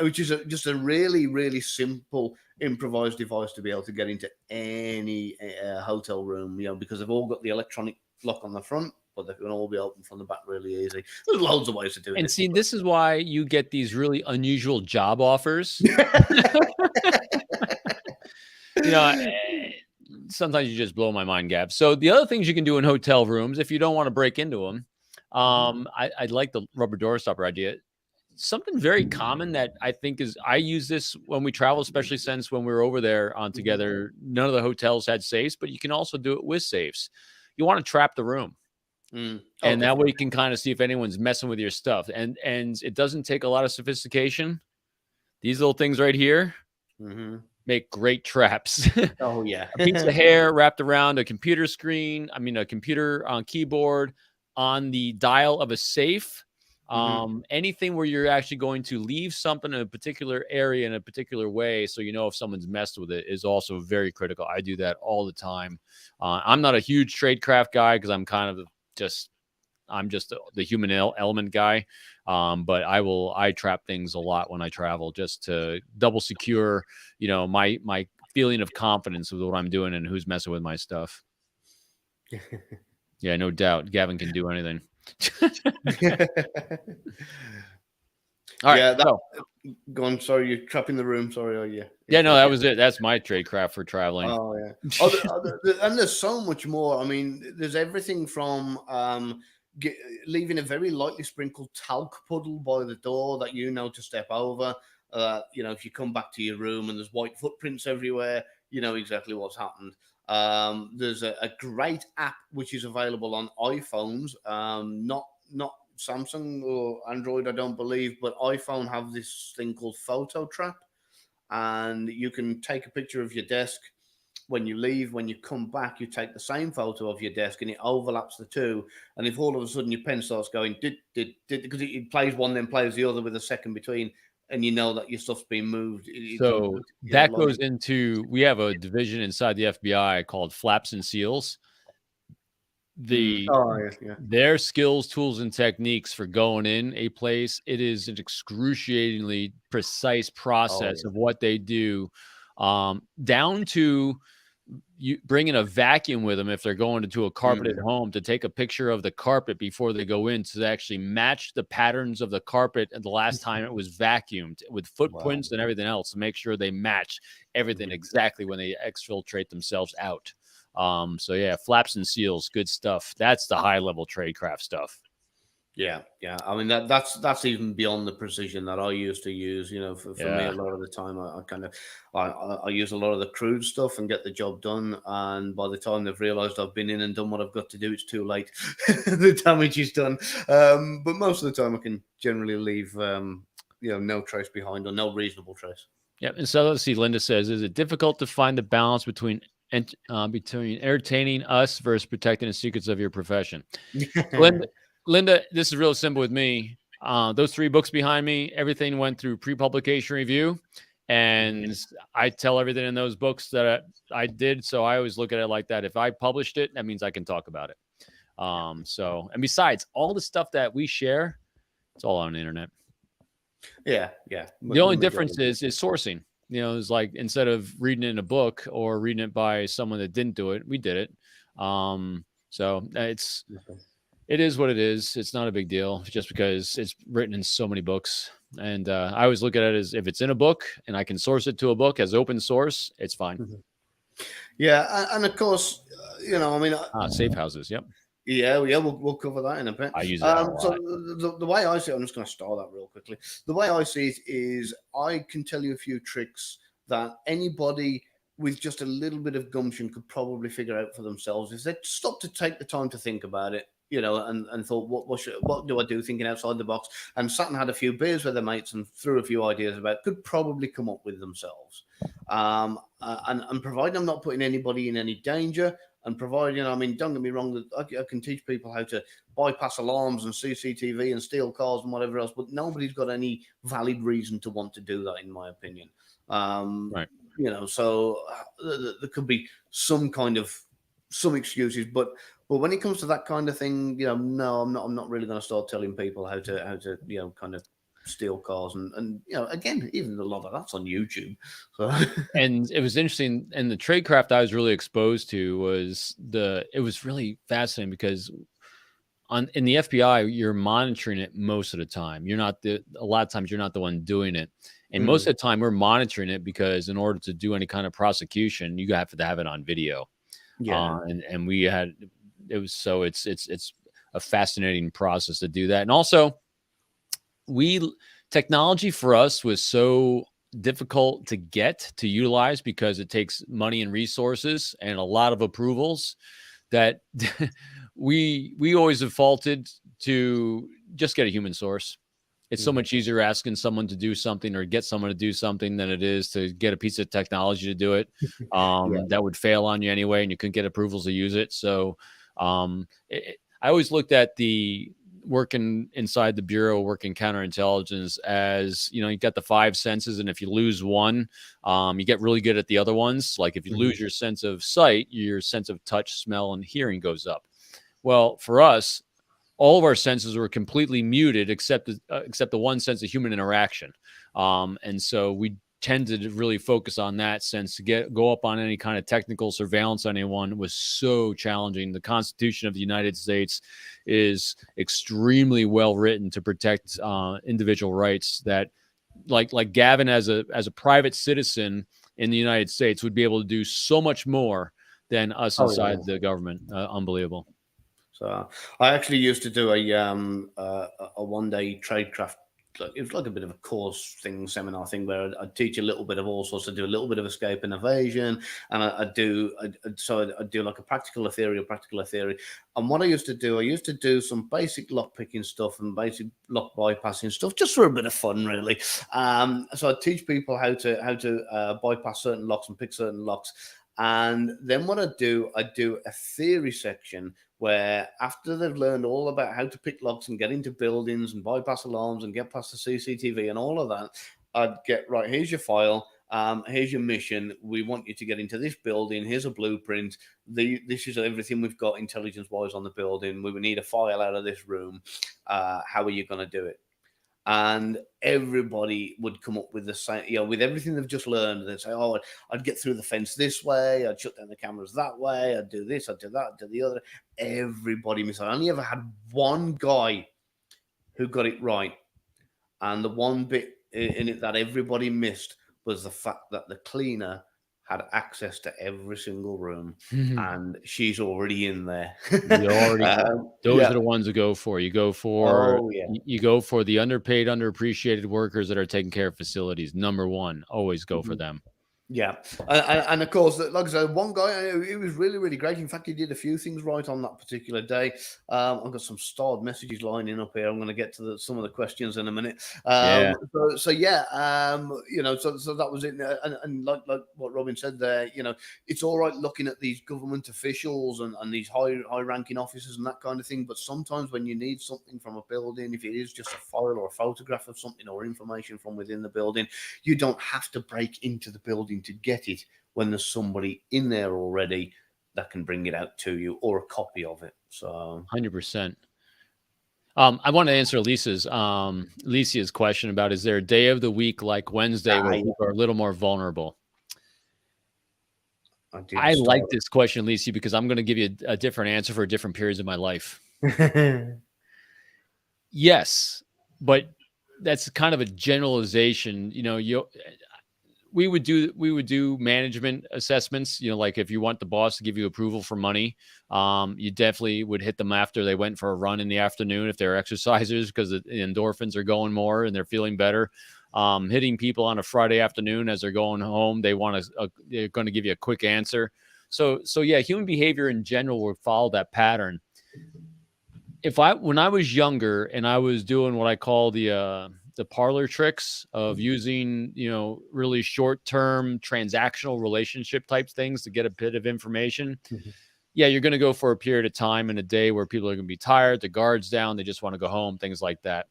which is just a really, really simple improvised device to be able to get into any hotel room, because they've all got the electronic lock on the front, but they can all be opened from the back really easy. There's loads of ways to do it. And see, this is why you get these really unusual job offers. Sometimes you just blow my mind, Gab. So the other things you can do in hotel rooms, if you don't want to break into them, I like the rubber door stopper idea. Something very common that I think is, I use this when we travel, especially since when we were over there on together, none of the hotels had safes, but you can also do it with safes. You want to trap the room. And that way you can kind of see if anyone's messing with your stuff. And it doesn't take a lot of sophistication. These little things right here make great traps. Oh, yeah. A piece of hair wrapped around a computer screen. I mean, a computer on keyboard, on the dial of a safe. Anything where you're actually going to leave something in a particular area in a particular way, so you know if someone's messed with it, is also very critical. I do that all the time. I'm not a huge Tradecraft guy because I'm kind of I'm just the human element guy. But I trap things a lot when I travel just to double secure, my feeling of confidence with what I'm doing and who's messing with my stuff. Yeah, no doubt. Gavin can do anything. All right. Yeah, go on. Sorry, you're trapping the room. Sorry, are you? Yeah, no, that was it. That's my Tradecraft for traveling. Oh, yeah. And there's so much more. I mean, there's everything from leaving a very lightly sprinkled talc puddle by the door that to step over. If you come back to your room and there's white footprints everywhere, you know exactly what's happened. There's a great app which is available on iPhones, not Samsung or Android, I don't believe, but iPhone have this thing called Phototrap, and you can take a picture of your desk, when you leave, when you come back, you take the same photo of your desk and it overlaps the two. And if all of a sudden your pen starts going, because it plays one, then plays the other with a second between, and you know that your stuff's being moved. So that goes into, we have a division inside the FBI called Flaps and Seals. Their skills, tools, and techniques for going in a place, it is an excruciatingly precise process of what they do, down to you bringing a vacuum with them if they're going into a carpeted home to take a picture of the carpet before they go in to actually match the patterns of the carpet and the last time it was vacuumed with footprints and everything else to make sure they match everything exactly when they exfiltrate themselves out. So yeah, Flaps and Seals, good stuff. That's the high level tradecraft stuff. Yeah. I mean that's even beyond the precision that I used to use. You know, for me, a lot of the time I use a lot of the crude stuff and get the job done. And by the time they've realised I've been in and done what I've got to do, it's too late. The damage is done. But most of the time, I can generally leave no trace behind or no reasonable trace. Yeah. And so let's see. Linda says, is it difficult to find the balance between entertaining us versus protecting the secrets of your profession? Linda, this is real simple with me. Those 3 books behind me, everything went through pre-publication review, and I tell everything in those books that I did. So I always look at it like that. If I published it, that means I can talk about it. And besides, all the stuff that we share, it's all on the internet. Yeah. The only difference is sourcing. You know, it's like instead of reading it in a book or reading it by someone that didn't do it, we did it. So it is what it is. It's not a big deal just because it's written in so many books. And I always look at it as if it's in a book and I can source it to a book as open source, it's fine. Yeah. And of course, I mean, safe houses. Yep. Yeah, we'll cover that in a bit. I use that a lot. So the way I see it, I'm just going to start that real quickly. The way I see it is I can tell you a few tricks that anybody with just a little bit of gumption could probably figure out for themselves if they stop to take the time to think about it, and thought, what do I do, thinking outside the box, and sat and had a few beers with their mates and threw a few ideas about, could probably come up with themselves. And providing I'm not putting anybody in any danger, and providing, I mean, don't get me wrong, that I can teach people how to bypass alarms and CCTV and steal cars and whatever else, but nobody's got any valid reason to want to do that, in my opinion. Right. So there could be some excuses, but when it comes to that kind of thing, no, I'm not really going to start telling people how to kind of steal cars and again, even a lot of that's on YouTube. So and it was interesting, and the tradecraft I was really exposed to was it was really fascinating because in the FBI you're monitoring it most of the time. A lot of times you're not the one doing it, and most of the time we're monitoring it because in order to do any kind of prosecution you have to have it on video. And we had it's a fascinating process to do that. And also technology for us was so difficult to get to utilize because it takes money and resources and a lot of approvals that we always defaulted to just get a human source. It's so much easier asking someone to do something or get someone to do something than it is to get a piece of technology to do it. That would fail on you anyway, and you couldn't get approvals to use it. So I always looked at the working inside the Bureau, working counterintelligence as, you got the 5 senses. And if you lose one, you get really good at the other ones. Like if you lose your sense of sight, your sense of touch, smell, and hearing goes up. Well, for us, all of our senses were completely muted except the one sense of human interaction. And so we tended to really focus on that sense. To go up on any kind of technical surveillance on anyone was so challenging. The Constitution of the United States is extremely well written to protect individual rights that like Gavin as a private citizen in the United States would be able to do so much more than us inside the government. Unbelievable. So I actually used to do a one-day tradecraft. It was like a bit of a course thing, seminar thing, where I'd teach a little bit of all sorts. I do a little bit of escape and evasion, and I'd do like a practical theory. And what I used to do some basic lock picking stuff and basic lock bypassing stuff, just for a bit of fun, really. So I'd teach people how to bypass certain locks and pick certain locks. And then what I do a theory section where after they've learned all about how to pick locks and get into buildings and bypass alarms and get past the CCTV and all of that, I'd get, right, here's your file. Here's your mission. We want you to get into this building. Here's a blueprint. This is everything we've got intelligence-wise on the building. We would need a file out of this room. How are you going to do it? And everybody would come up with the same, with everything they've just learned. They'd say, "Oh, I'd get through the fence this way. I'd shut down the cameras that way. I'd do this. I'd do that. I'd do the other." Everybody missed. I only ever had one guy who got it right, and the one bit in it that everybody missed was the fact that the cleaner had access to every single room, and she's already in there. You already those Yeah. are the ones to go for. You go for Oh yeah. you go for the underpaid, underappreciated workers that are taking care of facilities. Number one, always go for Mhm. them. Yeah, and of course, like I said, one guy, he was really, really great. In fact, he did a few things right on that particular day. I've got some starred messages lining up here. I'm going to get to some of the questions in a minute. Yeah. So yeah, so that was it. And like what Robin said there, it's all right looking at these government officials and these high ranking officers and that kind of thing. But sometimes when you need something from a building, if it is just a file or a photograph of something or information from within the building, you don't have to break into the building to get it when there's somebody in there already that can bring it out to you, or a copy of it. So 100%. I want to answer Lisa's question about, is there a day of the week like Wednesday where yeah, people are a little more vulnerable? I did I like start. this question, Lisa, because I'm going to give you a different answer for different periods of my life. Yes, but that's kind of a generalization. We would do management assessments. Like if you want the boss to give you approval for money, you definitely would hit them after they went for a run in the afternoon if they're exercisers, because the endorphins are going more and they're feeling better. Hitting people on a Friday afternoon as they're going home, they're going to give you a quick answer. So yeah, human behavior in general would follow that pattern. When I was younger and I was doing what I call the parlor tricks of using, really short-term transactional relationship type things to get a bit of information. Yeah, you're going to go for a period of time in a day where people are going to be tired, the guard's down, they just want to go home, things like that.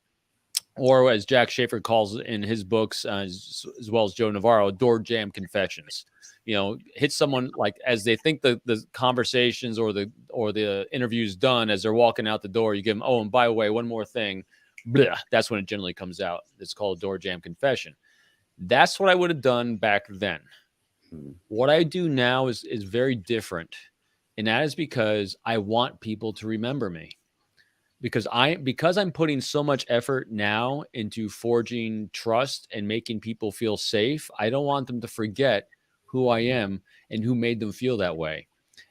Or as Jack Schaefer calls it in his books, as well as Joe Navarro, door jam confessions. Hit someone like as they think the conversations or the interview's done, as they're walking out the door, you give them, oh, and by the way, one more thing. Blah, that's when it generally comes out. It's called a door jam confession. That's what I would have done back then. What I do now is very different. And that is because I want people to remember me. Because I'm putting so much effort now into forging trust and making people feel safe, I don't want them to forget who I am and who made them feel that way.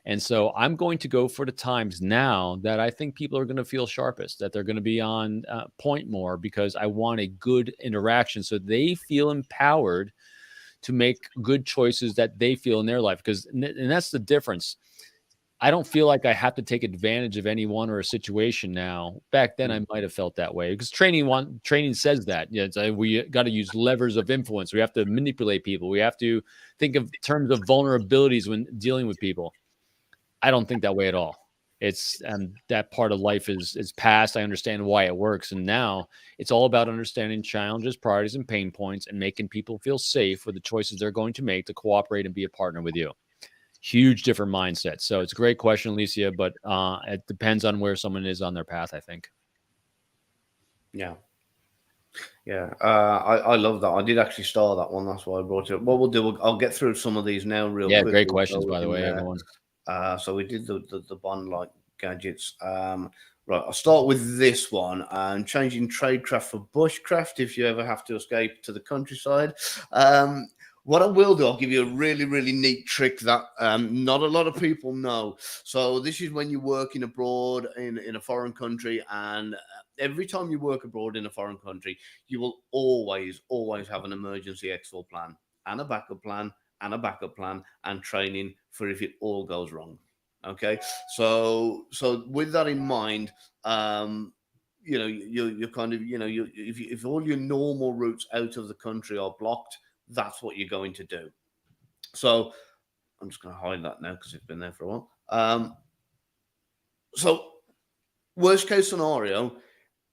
And so I'm going to go for the times now that I think people are going to feel sharpest, that they're going to be on point more, because I want a good interaction so they feel empowered to make good choices that they feel in their life. And that's the difference. I don't feel like I have to take advantage of anyone or a situation now. Back then, I might have felt that way, because training says that. We got to use levers of influence. We have to manipulate people. We have to think of terms of vulnerabilities when dealing with people. I don't think that way at all. It's that part of life is past. I understand why it works, and now it's all about understanding challenges, priorities, and pain points, and making people feel safe with the choices they're going to make to cooperate and be a partner with you. Huge different mindset. So it's a great question, Alicia, but it depends on where someone is on their path, I think. Yeah. Yeah, I love that. I did actually start that one. That's why I brought it up. What we'll do, I'll get through some of these now real Yeah, great quickly. questions, So we by the way, can, everyone. so we did the bond like gadgets. Right, I'll start with this one. Changing Tradecraft for Bushcraft if you ever have to escape to the countryside. What I will do, I'll give you a really, really neat trick that not a lot of people know. So this is when you're working abroad in a foreign country, and every time you work abroad in a foreign country, you will always, always have an emergency exfil plan and a backup plan and a backup plan and training for if it all goes wrong. Okay, so with that in mind, you're kind of, if all your normal routes out of the country are blocked, that's what you're going to do. So I'm just going to hide that now because it's been there for a while. So, worst case scenario,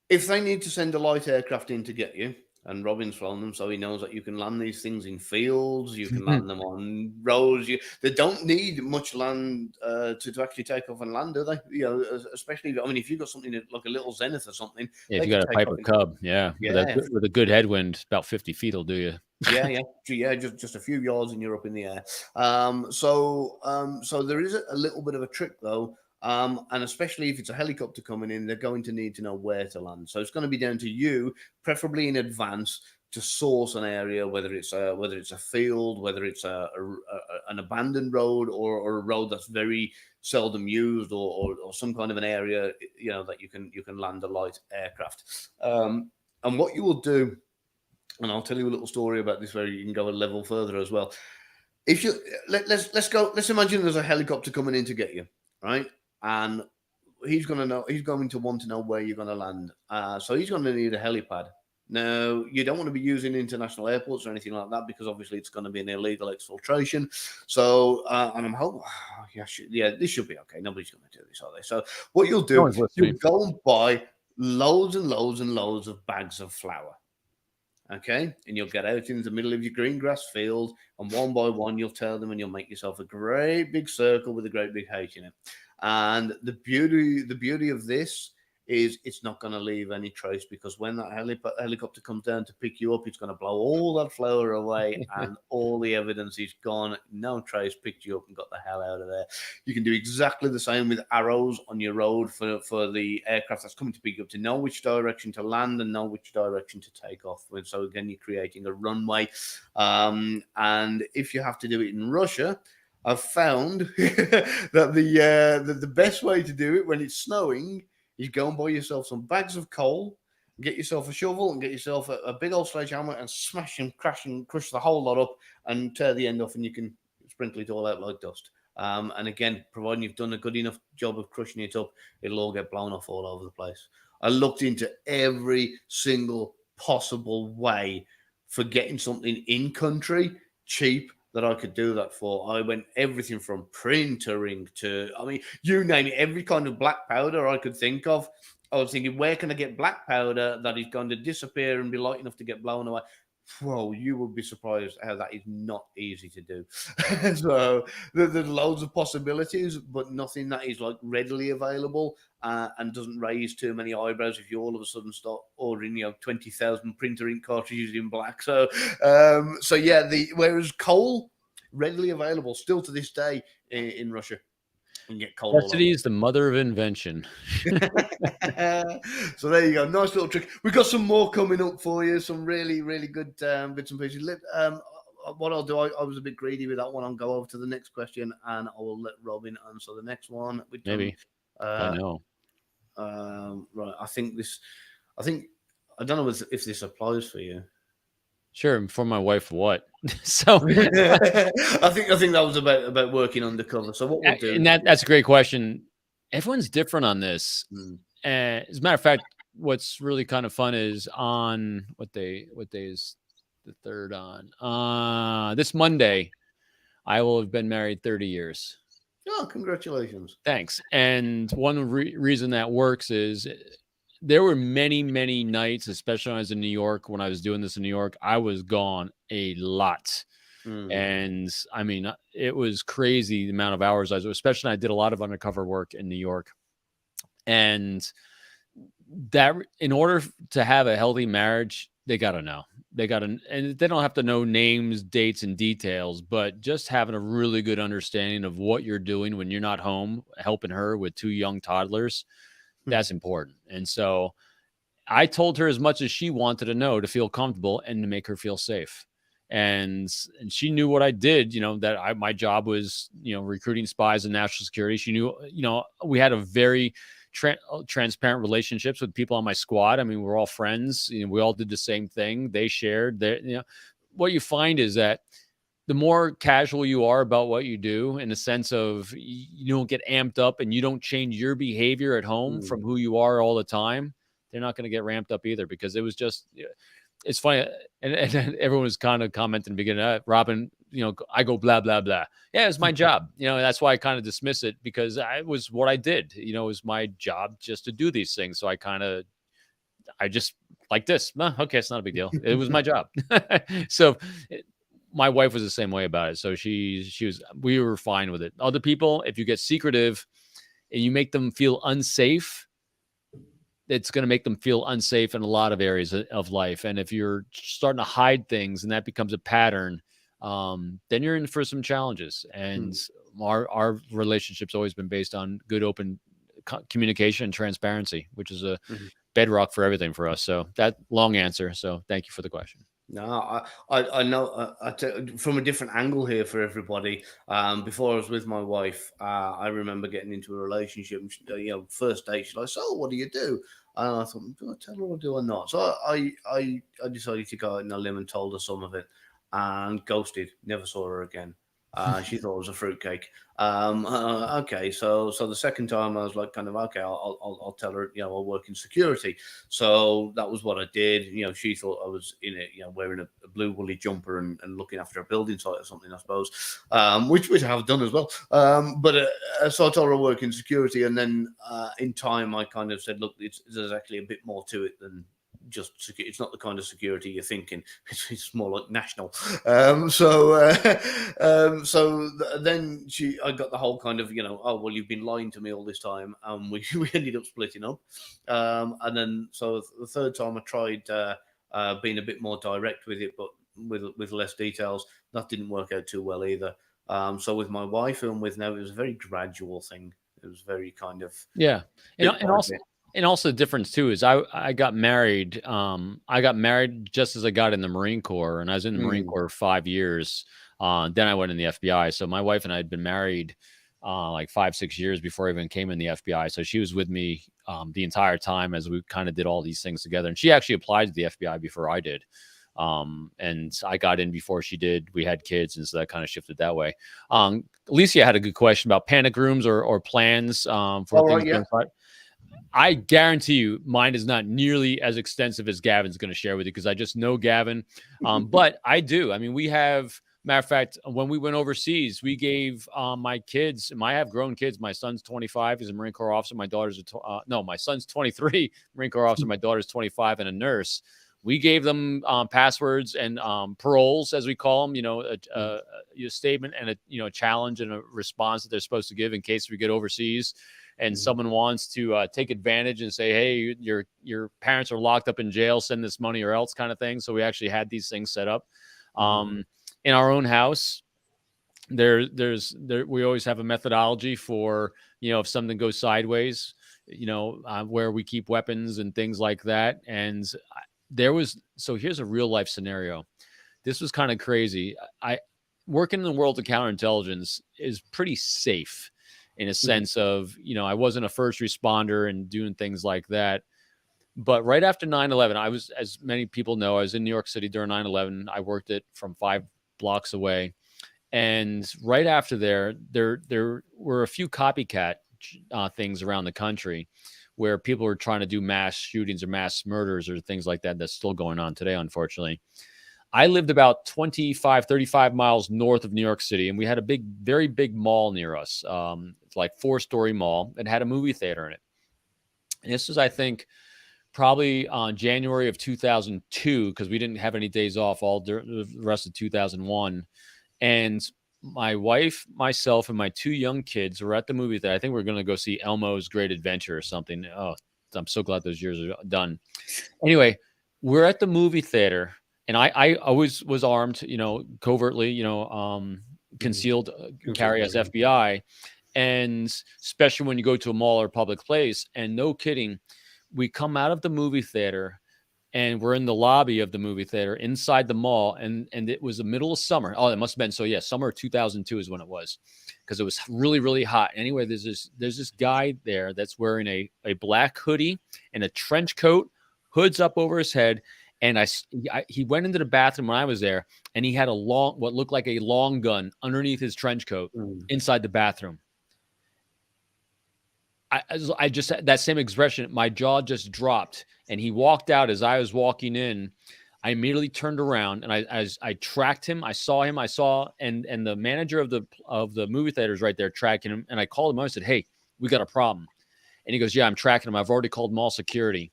if they need to send a light aircraft in to get you, and Robin's flown them, so he knows that you can land these things in fields, you can land them on roads. They don't need much land to actually take off and land, do they? You know, especially, I mean, if you've got something like a little Zenith or something, Yeah, if they you can got a take off Piper Cub, yeah, yeah, with a good headwind, about 50 feet will do you. yeah, just a few yards and you're up in the air. So there is a little bit of a trick though. And especially if it's a helicopter coming in, they're going to need to know where to land. So it's going to be down to you, preferably in advance, to source an area, whether it's a field, whether it's an abandoned road, or a road that's very seldom used, or some kind of an area, you know, that you can land a light aircraft. And what you will do, and I'll tell you a little story about this where you can go a level further as well. If you let's imagine there's a helicopter coming in to get you, right? And he's going to want to know where you're going to land. So he's going to need a helipad. Now, you don't want to be using international airports or anything like that because obviously it's going to be an illegal exfiltration. So, and I'm hoping, yeah, this should be okay. Nobody's going to do this, are they? So, what you'll do, you'll go and buy loads and loads and loads of bags of flour. Okay, and you'll get out in the middle of your green grass field, and one by one you'll tell them, and you'll make yourself a great big circle with a great big H in it. And the beauty of this is it's not going to leave any trace, because when that helicopter comes down to pick you up, it's going to blow all that flour away and all the evidence is gone. No trace, picked you up and got the hell out of there. You can do exactly the same with arrows on your road for the aircraft that's coming to pick you up, to know which direction to land and know which direction to take off with. So again, you're creating a runway. And if you have to do it in Russia, I've found that the best way to do it when it's snowing is go and buy yourself some bags of coal, get yourself a shovel, and get yourself a big old sledgehammer and smash and crush the whole lot up and tear the end off, and you can sprinkle it all out like dust. And again, providing you've done a good enough job of crushing it up, it'll all get blown off all over the place. I looked into every single possible way for getting something in country cheap that I could do that for. I went everything from printering to, I mean, you name it, every kind of black powder I could think of. I was thinking, where can I get black powder that is going to disappear and be light enough to get blown away? Whoa, you would be surprised how that is not easy to do. So there's loads of possibilities, but nothing that is like readily available and doesn't raise too many eyebrows if you all of a sudden start ordering 20,000 printer ink cartridges in black. So yeah, whereas coal readily available still to this day in Russia. And get coal. Necessity is the mother of invention. So there you go. Nice little trick. We've got some more coming up for you. Some really, really good bits and pieces. What I'll do, I was a bit greedy with that one. I'll go over to the next question, and I will let Robin answer the next one. Maybe. I know. Right. I don't know if this applies for you. Sure, for my wife, what? So I think that was about working undercover. So what we'll do, and that's a great question. Everyone's different on this. And as a matter of fact, what's really kind of fun is on what day is the third on? This Monday, I will have been married 30 years. Oh, congratulations! Thanks. And one reason that works is there were many, many nights, especially when I was in New York, when I was doing this in New York, I was gone a lot. And I mean, it was crazy the amount of hours I was, especially I did a lot of undercover work in New York. And that in order to have a healthy marriage, they got to know. And they don't have to know names, dates, and details, but just having a really good understanding of what you're doing when you're not home, helping her with 2 young toddlers. That's important. And so I told her as much as she wanted to know to feel comfortable and to make her feel safe. And she knew what I did, that my job was, recruiting spies and national security. She knew, we had a very transparent relationships with people on my squad. I mean, we're all friends. We all did the same thing. They shared that, what you find is that the more casual you are about what you do, in the sense of you don't get amped up and you don't change your behavior at home from who you are all the time, they're not going to get ramped up either, because it was just, it's funny. And everyone was kind of commenting in the beginning, Robin, I go blah, blah, blah. Yeah, it's my job. That's why I kind of dismiss it, because it was what I did. It was my job just to do these things. So I just like this. Okay, it's not a big deal. It was my job. So my wife was the same way about it. So we were fine with it. Other people, if you get secretive and you make them feel unsafe, it's going to make them feel unsafe in a lot of areas of life. And if you're starting to hide things and that becomes a pattern, then you're in for some challenges. And our relationship's always been based on good, open communication and transparency, which is a bedrock for everything for us. So that long answer. So thank you for the question. No, I know from a different angle here for everybody. Before I was with my wife, I remember getting into a relationship. First date, she's like, "So, what do you do?" And I thought, "Do I tell her or do I not?" So I decided to go out on a limb and told her some of it, and ghosted. Never saw her again. She thought it was a fruitcake. Okay, so the second time I was like, kind of, okay, I'll tell her, I'll work in security. So that was what I did. She thought I was in it, wearing a blue woolly jumper and looking after a building site or something, I suppose, which I have done as well. So I told her I work in security, and then in time I kind of said, look, there's actually a bit more to it than just security. It's not the kind of security you're thinking. It's more like national. Then I got the whole kind of, oh, well, you've been lying to me all this time. We ended up splitting up. And then, so the third time I tried being a bit more direct with it, but with less details. That didn't work out too well either. So with my wife and with now, it was a very gradual thing. It was very kind of, yeah. And also the difference too is I got married. I got married just as I got in the Marine Corps, and I was in the Marine Corps 5 years. Then I went in the FBI. So my wife and I had been married like 5-6 years before I even came in the FBI. So she was with me the entire time as we kind of did all these things together. And she actually applied to the FBI before I did. And I got in before she did. We had kids, and so that kind of shifted that way. Alicia had a good question about panic rooms or plans for things. Yeah. I guarantee you mine is not nearly as extensive as Gavin's going to share with you, because I just know Gavin. But I do. I mean, we have, matter of fact, when we went overseas, we gave my kids, I have grown kids. My son's 25. He's a Marine Corps officer. My daughter's, my son's 23, Marine Corps officer. My daughter's 25 and a nurse. We gave them passwords and paroles, as we call them, a statement and a challenge and a response that they're supposed to give in case we get overseas and someone wants to take advantage and say, hey, your parents are locked up in jail, send this money or else, kind of thing. So we actually had these things set up in our own house. We always have a methodology for, if something goes sideways, where we keep weapons and things like that. And so here's a real life scenario. This was kind of crazy. Working in the world of counterintelligence is pretty safe in a sense of, I wasn't a first responder and doing things like that. But right after 9/11, I was, as many people know, I was in New York City during 9/11. I worked it from 5 blocks away. And right after there were a few copycat things around the country where people were trying to do mass shootings or mass murders or things like that. That's still going on today, unfortunately. I lived about 35 miles north of New York City, and we had a very big mall near us. It's like 4-story mall. It had a movie theater in it. And this was, I think, probably January of 2002, because we didn't have any days off all the rest of 2001. And my wife, myself, and my 2 young kids were at the movie theater. I think we were going to go see Elmo's Great Adventure or something. Oh, I'm so glad those years are done. Anyway, we're at the movie theater. And I always was armed, covertly, concealed carry as FBI. And especially when you go to a mall or public place. And no kidding, we come out of the movie theater and we're in the lobby of the movie theater inside the mall. And it was the middle of summer. Oh, it must have been. So yeah, summer of 2002 is when it was, because it was really, really hot. Anyway, there's this guy there that's wearing a black hoodie and a trench coat, hood's up over his head. And he went into the bathroom when I was there, and he had what looked like a long gun underneath his trench coat inside the bathroom. I just, that same expression, my jaw just dropped, and he walked out as I was walking in. I immediately turned around and I tracked him. I saw him. And the manager of the movie theater is right there tracking him. And I called him. I said, "Hey, we got a problem." And he goes, "Yeah, I'm tracking him. I've already called mall security."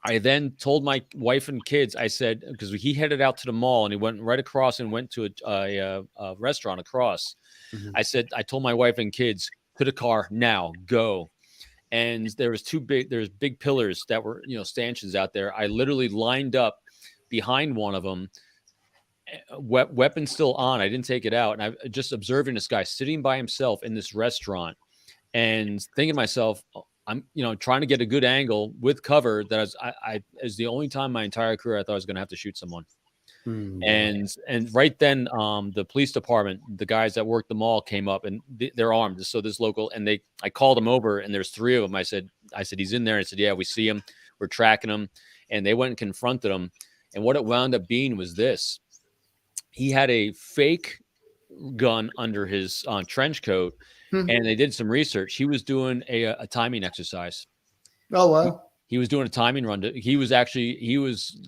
I then told my wife and kids, I said, because he headed out to the mall and he went right across and went to a restaurant across. Mhm. I told my wife and kids, to the car now, go. And there's big pillars that were, stanchions out there. I literally lined up behind one of them, weapon still on. I didn't take it out. And I just observing this guy sitting by himself in this restaurant and thinking to myself, I'm, trying to get a good angle with cover. That is the only time my entire career I thought I was going to have to shoot someone. And right then, the police department, the guys that worked the mall came up and they're armed. So this local, and I called them over and there's 3 of them. I said, he's in there. I said, yeah, we see him. We're tracking him. And they went and confronted him. And what it wound up being was this: he had a fake gun under his trench coat. And they did some research. He was doing a timing exercise. Oh, wow. He was doing a timing run. He was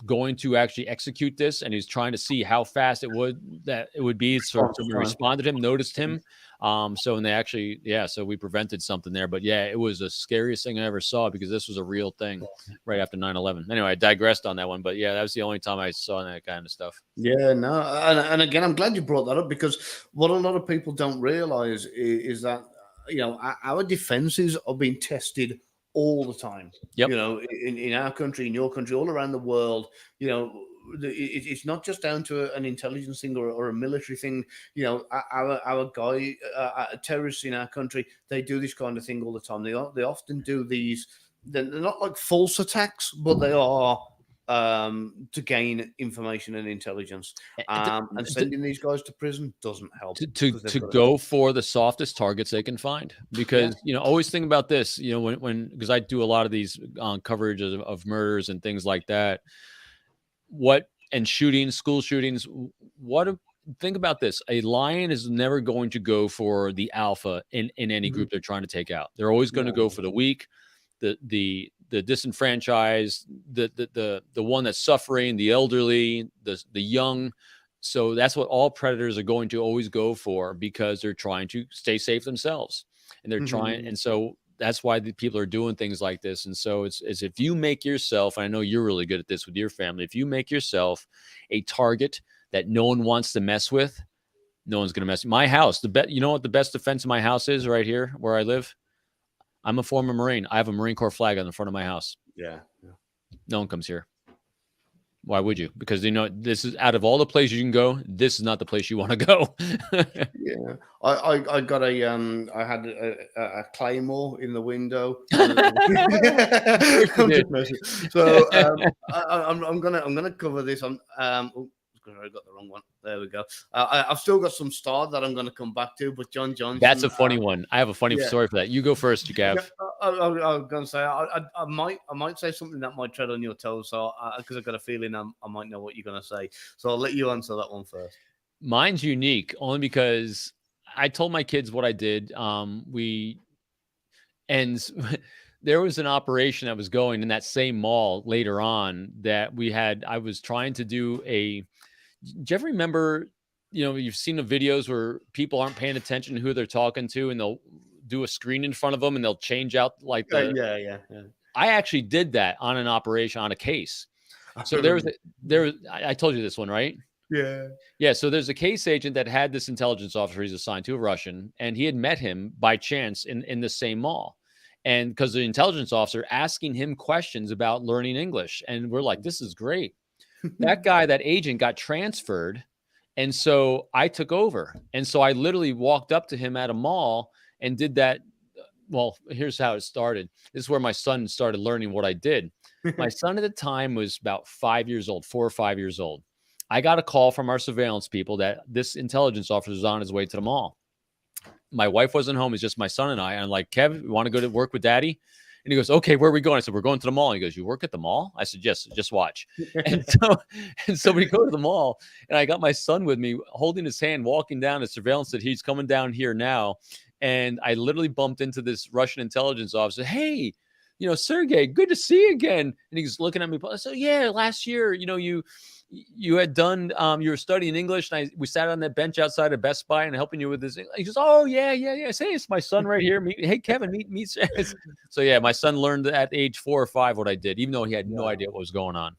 going to actually execute this, and he was trying to see how fast it would be. So we responded to him, noticed him. So when they actually, so we prevented something there. But yeah, it was the scariest thing I ever saw because this was a real thing right after 9/11. Anyway, I digressed on that one, but yeah, that was the only time I saw that kind of stuff. Yeah, no, and again, I'm glad you brought that up because what a lot of people don't realize is that our defenses are being tested all the time. Yep. In our country, in your country, all around the world. It's not just down to an intelligence thing or a military thing. Our terrorists in our country, they do this kind of thing all the time. They often do these. They're not like false attacks, but they are to gain information and intelligence. And sending these guys to prison doesn't help. To go for the softest targets they can find. Because, always think about this, because I do a lot of these coverage of murders and things like that. Shootings, school shootings. Think about this. A lion is never going to go for the alpha in any group they're trying to take out. They're always going to go for the weak, the disenfranchised, the one that's suffering, the elderly, the young. So that's what all predators are going to always go for because they're trying to stay safe themselves, and they're trying. And so that's why the people are doing things like this. And so it's if you make yourself, and I know you're really good at this with your family, if you make yourself a target that no one wants to mess with, no one's going to mess with my house. You know what the best defense of my house is right here where I live? I'm a former Marine. I have a Marine Corps flag on the front of my house. Yeah. No one comes here. Why would you? Because this is out of all the places you can go, this is not the place you want to go. Yeah, I got I had a claymore in the window. So I'm gonna cover this on. I got the wrong one. There we go. I've still got some star that I'm going to come back to, but John Johnson. That's a funny one. I have a funny story for that. You go first, Gav. I was going to say I might say something that might tread on your toes, so because I've got a feeling I might know what you're going to say. So I'll let you answer that one first. Mine's unique only because I told my kids what I did. There was an operation that was going in that same mall later on that we had. I was trying to do do you ever remember, you've seen the videos where people aren't paying attention to who they're talking to and they'll do a screen in front of them and they'll change out like yeah. I actually did that on an operation on a case. So I told you this one, right? Yeah. So there's a case agent that had this intelligence officer he's assigned to, a Russian, and he had met him by chance in the same mall. And because the intelligence officer asking him questions about learning English. And we're like, this is great. That agent got transferred. And so I took over. And so I literally walked up to him at a mall and did that. Well, here's how it started. This is where my son started learning what I did. My son at the time was about 4 or 5 years old. I got a call from our surveillance people that this intelligence officer was on his way to the mall. My wife wasn't home. It's just my son and I. I'm like, Kev, you want to go to work with daddy? And he goes, okay, where are we going? I said, we're going to the mall. And he goes, you work at the mall? I said, yes, just watch. And so we go to the mall, and I got my son with me holding his hand, walking down the surveillance that he's coming down here now. And I literally bumped into this Russian intelligence officer. Hey, Sergey, good to see you again. And he's looking at me. So yeah, last year, you had done, you were studying English, and we sat on that bench outside of Best Buy and helping you with this. He goes, oh yeah. Say, it's my son right here. Hey, Kevin, meet. So yeah, my son learned at age 4 or 5 what I did, even though he had no idea what was going on.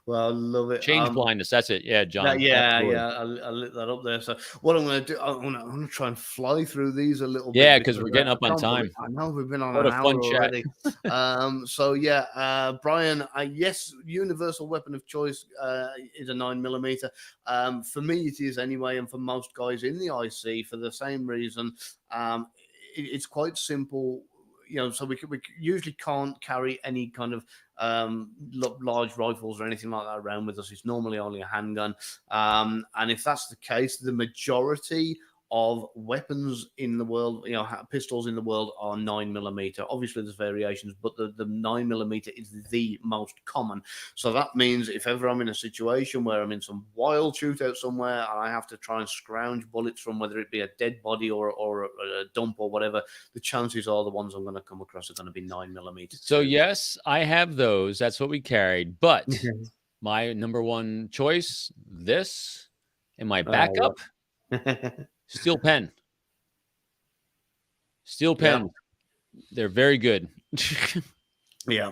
Well, I love it. Change blindness. That's it. Yeah, John. Yeah. I'll lit that up there. So what I'm going to do, I'm going to try and fly through these a little bit. Yeah, because we're getting up on time. I know we've been on what an a hour fun chat. already. So yeah, Brian, yes, universal weapon of choice is a 9mm. For me, it is anyway, and for most guys in the IC, for the same reason. It's quite simple. So we usually can't carry any kind of large rifles or anything like that around with us. It's normally only a handgun. And if that's the case, the majority of weapons in the world, pistols in the world are 9mm. Obviously, there's variations, but the 9mm is the most common. So that means if ever I'm in a situation where I'm in some wild shootout somewhere and I have to try and scrounge bullets from whether it be a dead body or a dump or whatever, the chances are the ones I'm going to come across are going to be 9mm. So yes, I have those. That's what we carried. But my number one choice, this, and my backup. Steel pen. Yeah. They're very good. Yeah,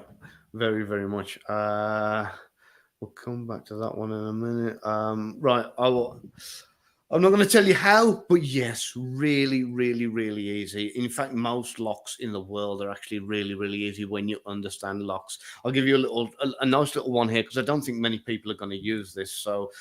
very, very much. We'll come back to that one in a minute. Right. I'm not going to tell you how, but yes, really, really, really easy. In fact, most locks in the world are actually really, really easy when you understand locks. I'll give you a nice little one here because I don't think many people are going to use this. So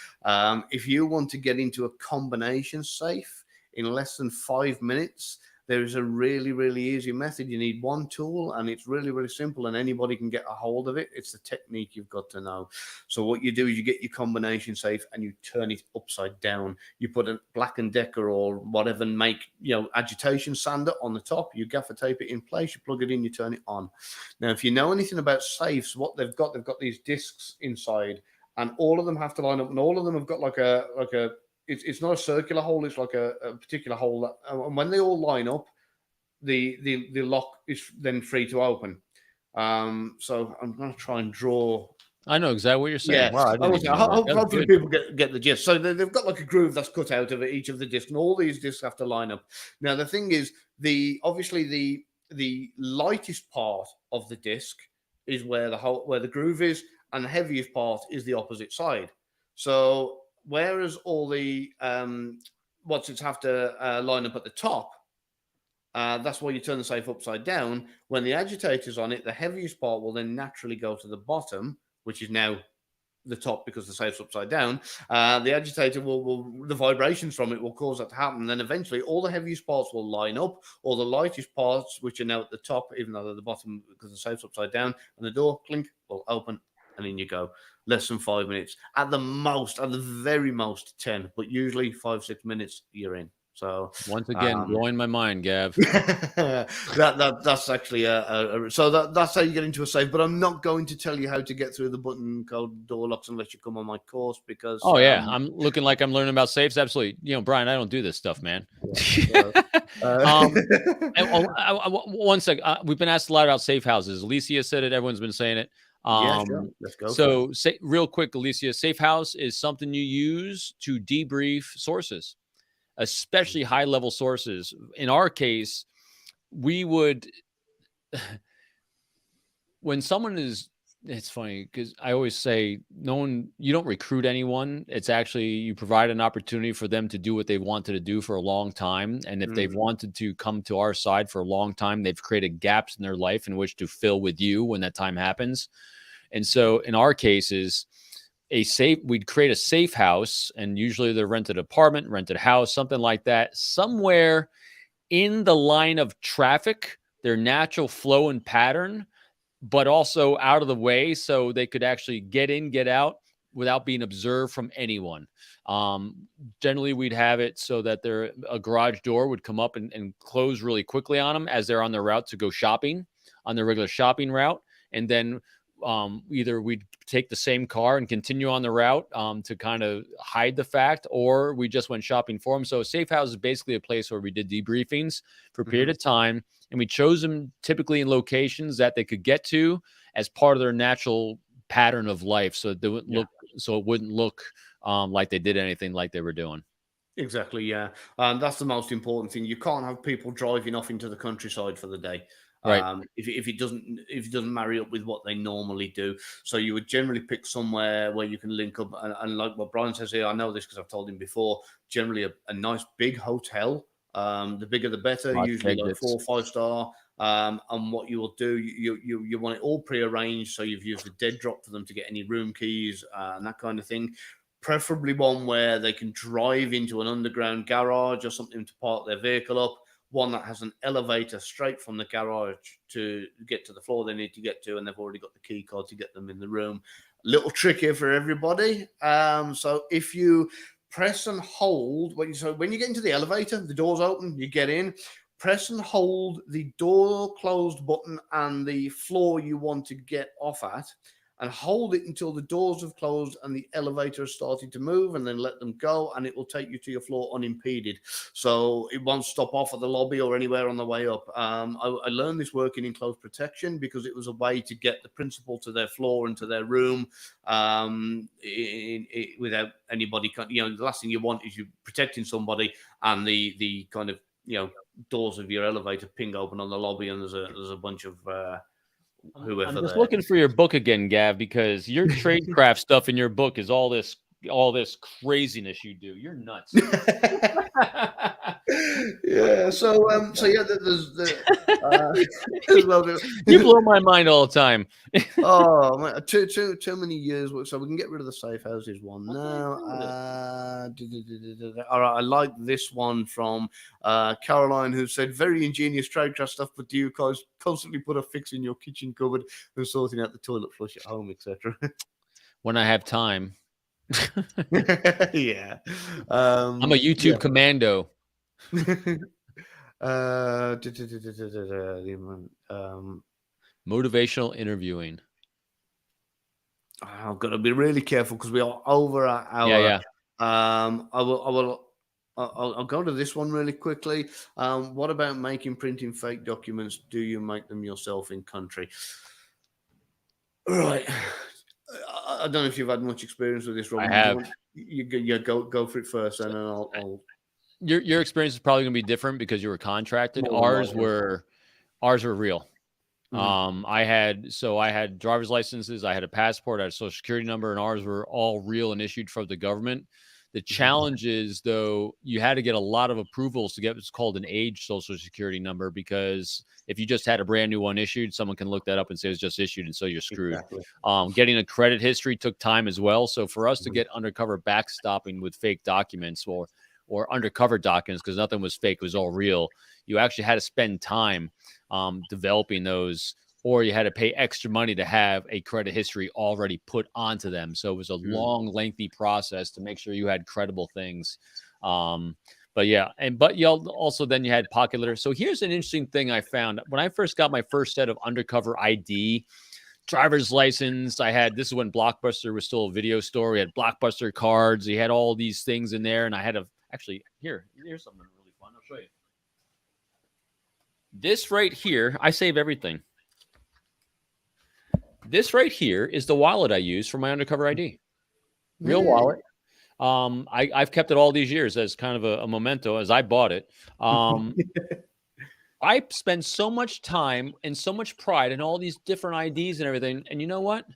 if you want to get into a combination safe in less than 5 minutes, there is a really, really easy method. You need one tool, and it's really, really simple, and anybody can get a hold of it. It's the technique you've got to know. So what you do is you get your combination safe and you turn it upside down. You put a Black & Decker or whatever make, agitation sander on the top. You gaffer tape it in place. You plug it in. You turn it on. Now, if you know anything about safes, what they've got these discs inside, and all of them have to line up, and all of them have got like a it's not a circular hole. It's like a particular hole. And when they all line up, the lock is then free to open. So I'm going to try and draw. I know exactly what you're saying. Yeah, wow, hopefully people get the gist. So they've got like a groove that's cut out of each of the discs, and all these discs have to line up. Now the thing is, obviously the lightest part of the disc is where the groove is, and the heaviest part is the opposite side. So whereas all the whatsits have to line up at the top, that's why you turn the safe upside down. When the agitator's on it, the heaviest part will then naturally go to the bottom, which is now the top because the safe's upside down. The agitator the vibrations from it will cause that to happen. Then eventually all the heaviest parts will line up, or the lightest parts, which are now at the top, even though they're at the bottom because the safe's upside down, and the door, clink, will open, and in you go. Less than 5 minutes. At the very most 10, but usually 5-6 minutes, you're in. So once again, blowing my mind, Gav. that's actually that's how you get into a safe. But I'm not going to tell you how to get through the button code door locks unless you come on my course, because I'm looking like I'm learning about safes. Absolutely, Brian, I don't do this stuff, man. One sec. We've been asked a lot about safe houses. Alicia said it. Everyone's been saying it. Yeah, sure. Let's go. So, real quick, Alicia, safe house is something you use to debrief sources, especially high-level sources. In our case, we would, when someone is, it's funny because I always say, you don't recruit anyone. It's actually, you provide an opportunity for them to do what they wanted to do for a long time. And if they've wanted to come to our side for a long time, they've created gaps in their life in which to fill with you when that time happens. And so in our cases, we'd create a safe house, and usually they're rented apartment, rented house, something like that, somewhere in the line of traffic, their natural flow and pattern, but also out of the way so they could actually get in, get out without being observed from anyone. Generally, we'd have it so that a garage door would come up and close really quickly on them as they're on their route to go shopping, on their regular shopping route. And then either we'd take the same car and continue on the route to kind of hide the fact, or we just went shopping for them. So a safe house is basically a place where we did debriefings for a period of time, and we chose them typically in locations that they could get to as part of their natural pattern of life, so they wouldn't look, so it wouldn't look like they did anything like they were doing. Exactly, yeah. That's the most important thing. You can't have people driving off into the countryside for the day. Right. If it doesn't marry up with what they normally do. So you would generally pick somewhere where you can link up, and like what Brian says here, I know this because I've told him before. Generally, a nice big hotel. The bigger the better. Lots of Usually like exits. 4 or 5 star. And what you will do, you want it all prearranged. So you've used the dead drop for them to get any room keys and that kind of thing. Preferably one where they can drive into an underground garage or something to park their vehicle up. One that has an elevator straight from the garage to get to the floor they need to get to, and they've already got the key card to get them in the room. A little trickier for everybody. So if you press and hold, when you get into the elevator, the doors open, you get in. Press and hold the door closed button and the floor you want to get off at, and hold it until the doors have closed and the elevator has started to move, and then let them go, and it will take you to your floor unimpeded. So it won't stop off at the lobby or anywhere on the way up. I learned this working in close protection because it was a way to get the principal to their floor and to their room without anybody. The last thing you want is you protecting somebody and the kind of doors of your elevator ping open on the lobby, and there's a bunch of whoever I'm just there. looking for your book again, Gav, because your Tradecraft stuff in your book is all this craziness you do. You're nuts. Yeah. So there's You blow my mind all the time. Oh man, too many years. So we can get rid of the safe houses one now. All right, I like this one from Caroline, who said, "Very ingenious Tradecraft stuff, but do you guys constantly put a fix in your kitchen cupboard and sorting out the toilet flush at home, etc.?" When I have time. Yeah. I'm a YouTube commando. Motivational interviewing. I've got to be really careful because we are over our hour. Yeah. I'll go to this one really quickly. What about making printing fake documents? Do you make them yourself in country? Right. I don't know if you've had much experience with this, Robin. I have. You go for it first, and then I'll... Your experience is probably going to be different because you were contracted. Ours were real. Mm-hmm. I had driver's licenses, I had a passport, I had a social security number, and ours were all real and issued from the government. The challenge is, though, you had to get a lot of approvals to get what's called an age social security number, because if you just had a brand new one issued, someone can look that up and say it's just issued, and so you're screwed. Exactly. Getting a credit history took time as well. So for us to get undercover backstopping with fake documents or undercover documents, because nothing was fake, it was all real, you actually had to spend time developing those, or you had to pay extra money to have a credit history already put onto them. So it was a long, lengthy process to make sure you had credible things. But you also then you had pocket litter. So here's an interesting thing I found when I first got my first set of undercover ID driver's license. This is when Blockbuster was still a video store. We had Blockbuster cards. You had all these things in there, and I had here's something really fun. I'll show you. This right here, I save everything. This right here is the wallet I use for my undercover ID. Real wallet. I've kept it all these years as kind of a memento, as I bought it. I spend so much time and so much pride in all these different IDs and everything. And you know what?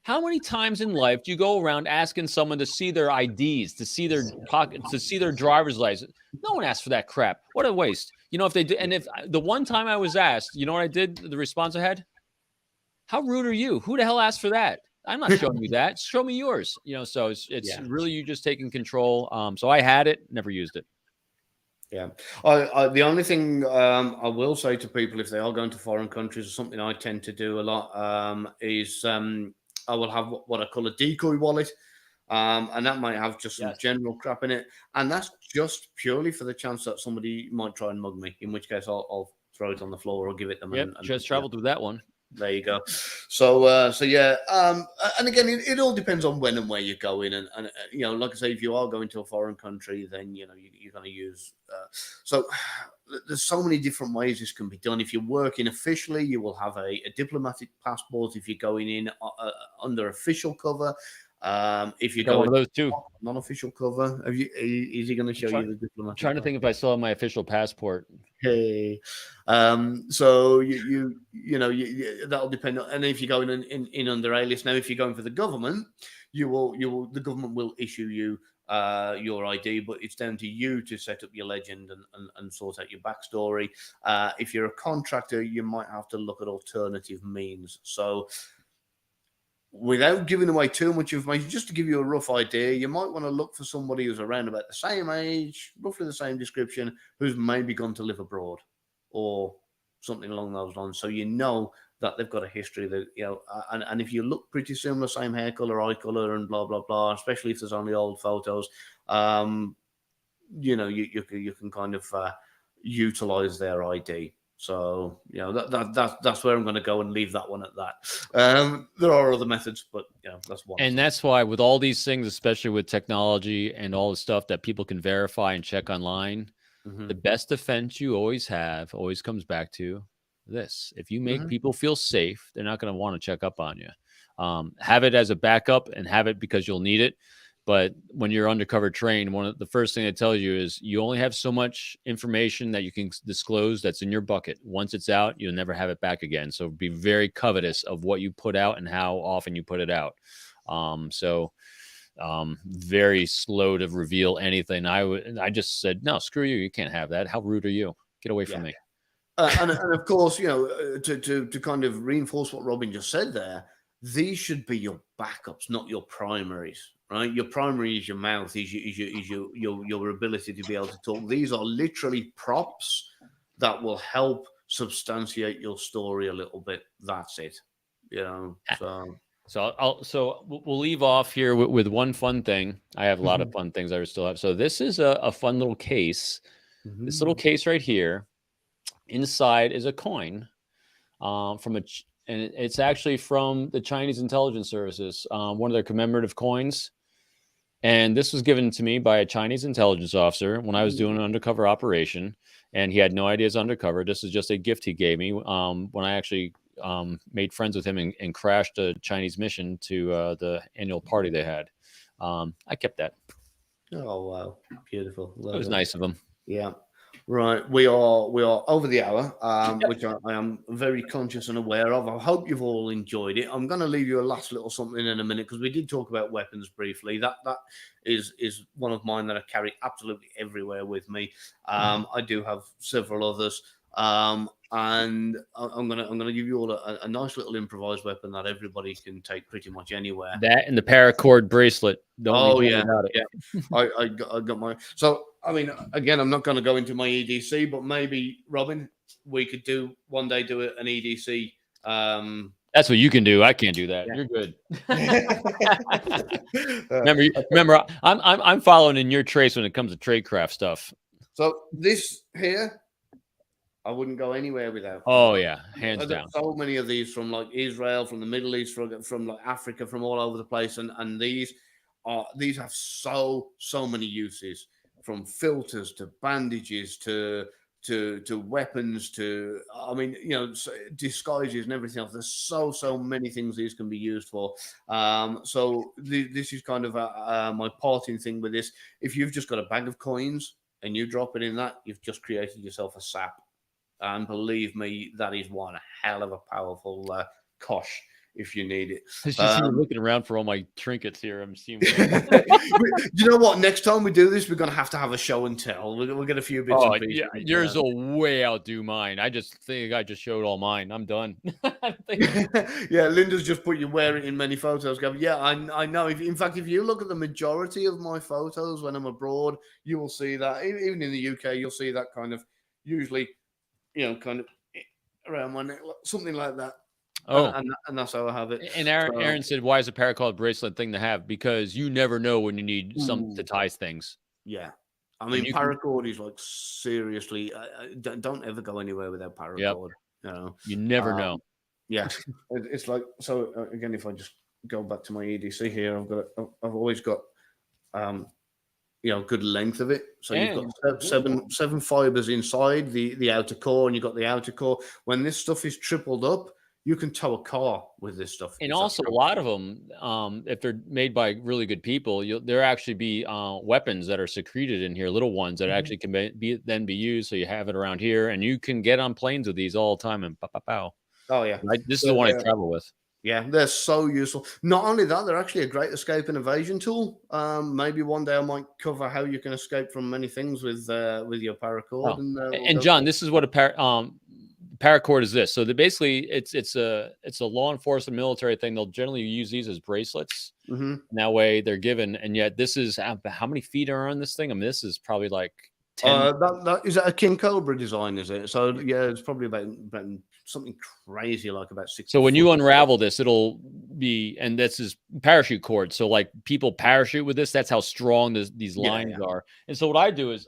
How many times in life do you go around asking someone to see their IDs, to see their pocket, to see their driver's license? No one asks for that crap. What a waste. If they did, and if the one time I was asked, you know what I did? The response I had: "How rude are you? Who the hell asked for that? I'm not showing you that. Show me yours." So it's really you just taking control. So I had it, never used it. Yeah. The only thing I will say to people if they are going to foreign countries, or something I tend to do a lot, is I will have what I call a decoy wallet. And that might have just some general crap in it. And that's just purely for the chance that somebody might try and mug me, in which case I'll throw it on the floor or give it them. Yep, just traveled through that one. There you go. So yeah, and again, it all depends on when and where you're going, and like I say, if you are going to a foreign country, then you're going to use. So there's so many different ways this can be done. If you're working officially, you will have a diplomatic passport. If you're going in under official cover, if I you got go one in of those too. non-official cover, is he going to show you the I'm diplomatic trying to passport? think if I still have my official passport. Hey, so that'll depend on, and if you're going in under alias. Now, if you're going for the government, the government will issue you your ID, but it's down to you to set up your legend and sort out your backstory. If you're a contractor, you might have to look at alternative means. So without giving away too much information, just to give you a rough idea, you might want to look for somebody who's around about the same age, roughly the same description, who's maybe gone to live abroad or something along those lines. So you know that they've got a history that, and if you look pretty similar, same hair color, eye color, and blah, blah, blah, especially if there's only old photos, you can kind of utilize their ID. So that's where I'm going to go and leave that one at that. There are other methods, but that's one. And that's why with all these things, especially with technology and all the stuff that people can verify and check online, the best defense you always have always comes back to this. If you make people feel safe, they're not going to want to check up on you. Have it as a backup and have it because you'll need it. But when you're undercover trained, one of the first thing it tells you is you only have so much information that you can disclose that's in your bucket. Once it's out, you'll never have it back again. So be very covetous of what you put out and how often you put it out. Very slow to reveal anything. I just said, no, screw you. You can't have that. How rude are you? Get away from me. And of course, to kind of reinforce what Robin just said there, these should be your backups, not your primaries, right? Your primary is your mouth, is your ability to be able to talk. These are literally props that will help substantiate your story a little bit. That's it, So we'll leave off here with one fun thing. I have a lot of fun things I still have. So this is a fun little case. This little case right here. Inside is a coin and it's actually from the Chinese intelligence services, one of their commemorative coins. And this was given to me by a Chinese intelligence officer when I was doing an undercover operation, and he had no idea it's undercover. This is just a gift he gave me when I actually made friends with him and crashed a Chinese mission to the annual party they had. I kept that. Oh, wow. Beautiful. It was nice of him. Yeah. Right, we are over the hour, which I am very conscious and aware of. I hope you've all enjoyed it. I'm going to leave you a last little something in a minute because we did talk about weapons briefly. That is one of mine that I carry absolutely everywhere with me. I do have several others, and I'm gonna give you all a nice little improvised weapon that everybody can take pretty much anywhere. That and the paracord bracelet. About it. Yeah. I got my. So I mean, again, I'm not going to go into my EDC, but maybe Robin, we could one day do an EDC. That's what you can do. I can't do that. You're good. Remember, I'm following in your trace when it comes to Tradecraft stuff. So this here, I wouldn't go anywhere without. Oh yeah, hands down. So many of these from like Israel, from the Middle East, from like Africa, from all over the place, and these have so many uses, from filters to bandages to weapons to disguises and everything else. There's so many things these can be used for. So this is kind of my parting thing with this. If you've just got a bag of coins and you drop it in that, you've just created yourself a sap. And believe me, that is one hell of a powerful kosh if you need it. I just looking around for all my trinkets here. I'm seeing. You know what? Next time we do this, we're going to have a show and tell. We'll get a few bits. Oh, yeah, yours will way outdo mine. I just think I just showed all mine. I'm done. Yeah, Linda's just put you wearing in many photos, Gavin. Yeah, I know. In fact, if you look at the majority of my photos when I'm abroad, you will see that. Even in the UK, you'll see that kind of usually. Kind of around my neck, something like that. Oh, and that's how I have it. And Aaron said, "Why is a paracord bracelet thing to have? Because you never know when you need something to tie things." Yeah, I mean, paracord is like seriously. Don't ever go anywhere without paracord. Yep. You never know. Yeah, it's like so. Again, if I just go back to my EDC here, I've always got good length of it. So you've got And seven fibers inside the outer core, and you've got the outer core. When this stuff is tripled up, you can tow a car with this stuff. And also, a lot of them, if they're made by really good people, there actually be weapons that are secreted in here, little ones that actually can then be used. So you have it around here, and you can get on planes with these all the time. And pow, pow, pow. Oh yeah, This is the one I travel with. Yeah, they're so useful. Not only that, they're actually a great escape and evasion tool. Maybe one day I might cover how you can escape from many things with your paracord. Oh. And And John, this is what a paracord is. This, so basically it's a law enforcement military thing. They'll generally use these as bracelets. And that way they're given. And yet this is how many feet are on this thing? I mean, this is probably like 10. Is that a King Cobra design? Is it? So yeah, it's probably about something crazy like about 60. So when you unravel this, it'll be, and this is parachute cord. So like people parachute with this. That's how strong these lines are. And so what I do is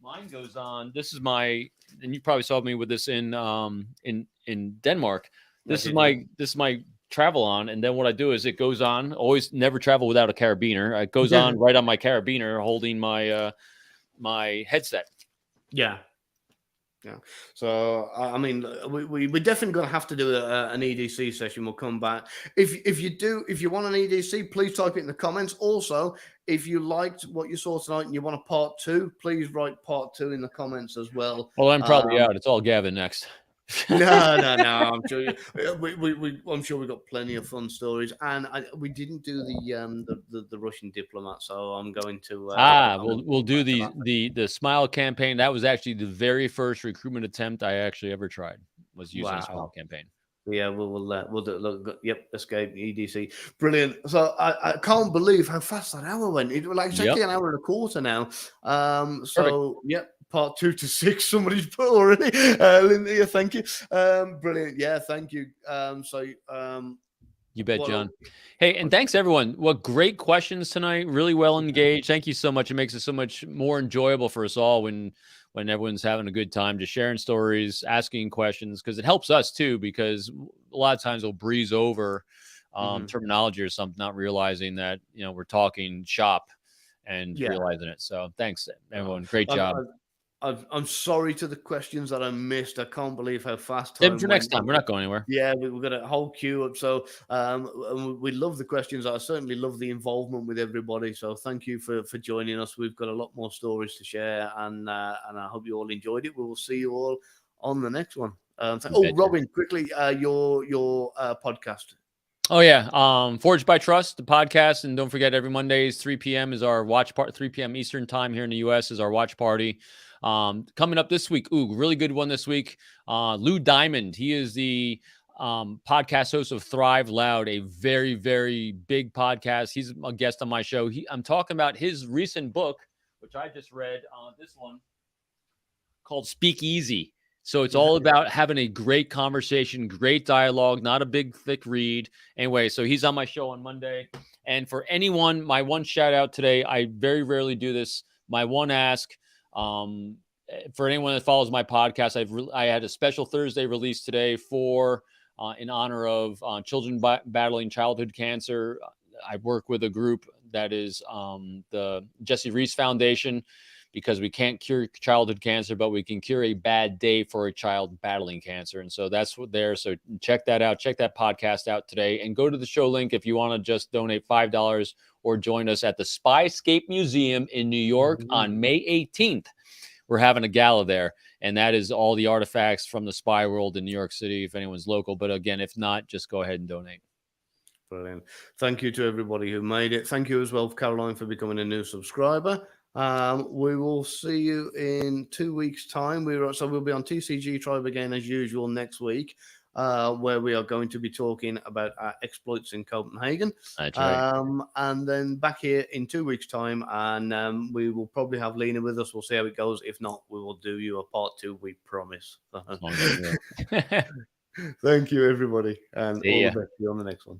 mine goes on. This is my, and you probably saw me with this in Denmark. This is my travel on, and then what I do is it goes on. Always never travel without a carabiner. It goes on right on my carabiner, holding my my headset. Yeah. So I mean, we're definitely going to have to do an EDC session. We'll come back. If you want an EDC, please type it in the comments. Also, if you liked what you saw tonight and you want a part 2, please write part 2 in the comments as well. Well, I'm probably out. It's all Gavin next. No. I'm sure I'm sure we got plenty of fun stories, and we didn't do the Russian diplomat, so I'm going to. We'll do the Smile campaign. That was actually the very first recruitment attempt I actually ever tried. Was using a Smile campaign. Yeah, we'll do. Yep, escape EDC, brilliant. So I can't believe how fast that hour went. It was like exactly an hour and a quarter now. So yep. Part 2 to 6, somebody's put already. Linda, thank you. Brilliant. Yeah, thank you. You bet, John. Hey, and thanks everyone. What great questions tonight. Really well engaged. Thank you so much. It makes it so much more enjoyable for us all when everyone's having a good time, just sharing stories, asking questions, because it helps us too, because a lot of times we'll breeze over terminology or something, not realizing that, we're talking shop and realizing it. So thanks everyone. Great job. I'm sorry to the questions that I missed. I can't believe how fast time went. For next time, we're not going anywhere. Yeah, we've got a whole queue up. So we love the questions. I certainly love the involvement with everybody. So thank you for joining us. We've got a lot more stories to share, and I hope you all enjoyed it. We will see you all on the next one. Robin, quickly, your podcast. Oh yeah, Forged by Trust, the podcast, and don't forget every Mondays 3 p.m. is our watch party. 3 p.m. Eastern time here in the U.S. is our watch party. Coming up this week, really good one this week. Lou Diamond, he is the podcast host of Thrive Loud, a very, very big podcast. He's a guest on my show. I'm talking about his recent book, which I just read, this one called Speak Easy. So it's all about having a great conversation, great dialogue, not a big, thick read. Anyway, so he's on my show on Monday. And for anyone, my one shout out today, I very rarely do this. My one ask, for anyone that follows my podcast, I had a special Thursday release today for in honor of children battling childhood cancer. I work with a group that is the Jesse Reese Foundation, because we can't cure childhood cancer, but we can cure a bad day for a child battling cancer. And so that's what there. So check that out. Check that podcast out today, and go to the show link if you want to just donate $5 or join us at the Spyscape Museum in New York on May 18th. We're having a gala there, and that is all the artifacts from the spy world in New York City, if anyone's local. But again, if not, just go ahead and donate. Brilliant. Thank you to everybody who made it. Thank you as well, Caroline, for becoming a new subscriber. We will see you in 2 weeks' time. We'll be on TCG Tribe again as usual next week, where we are going to be talking about our exploits in Copenhagen. That's right. And then back here in 2 weeks' time, and we will probably have Lena with us. We'll see how it goes. If not, we will do you a part 2. We promise. Thank you, everybody, and all the best to you on the next one.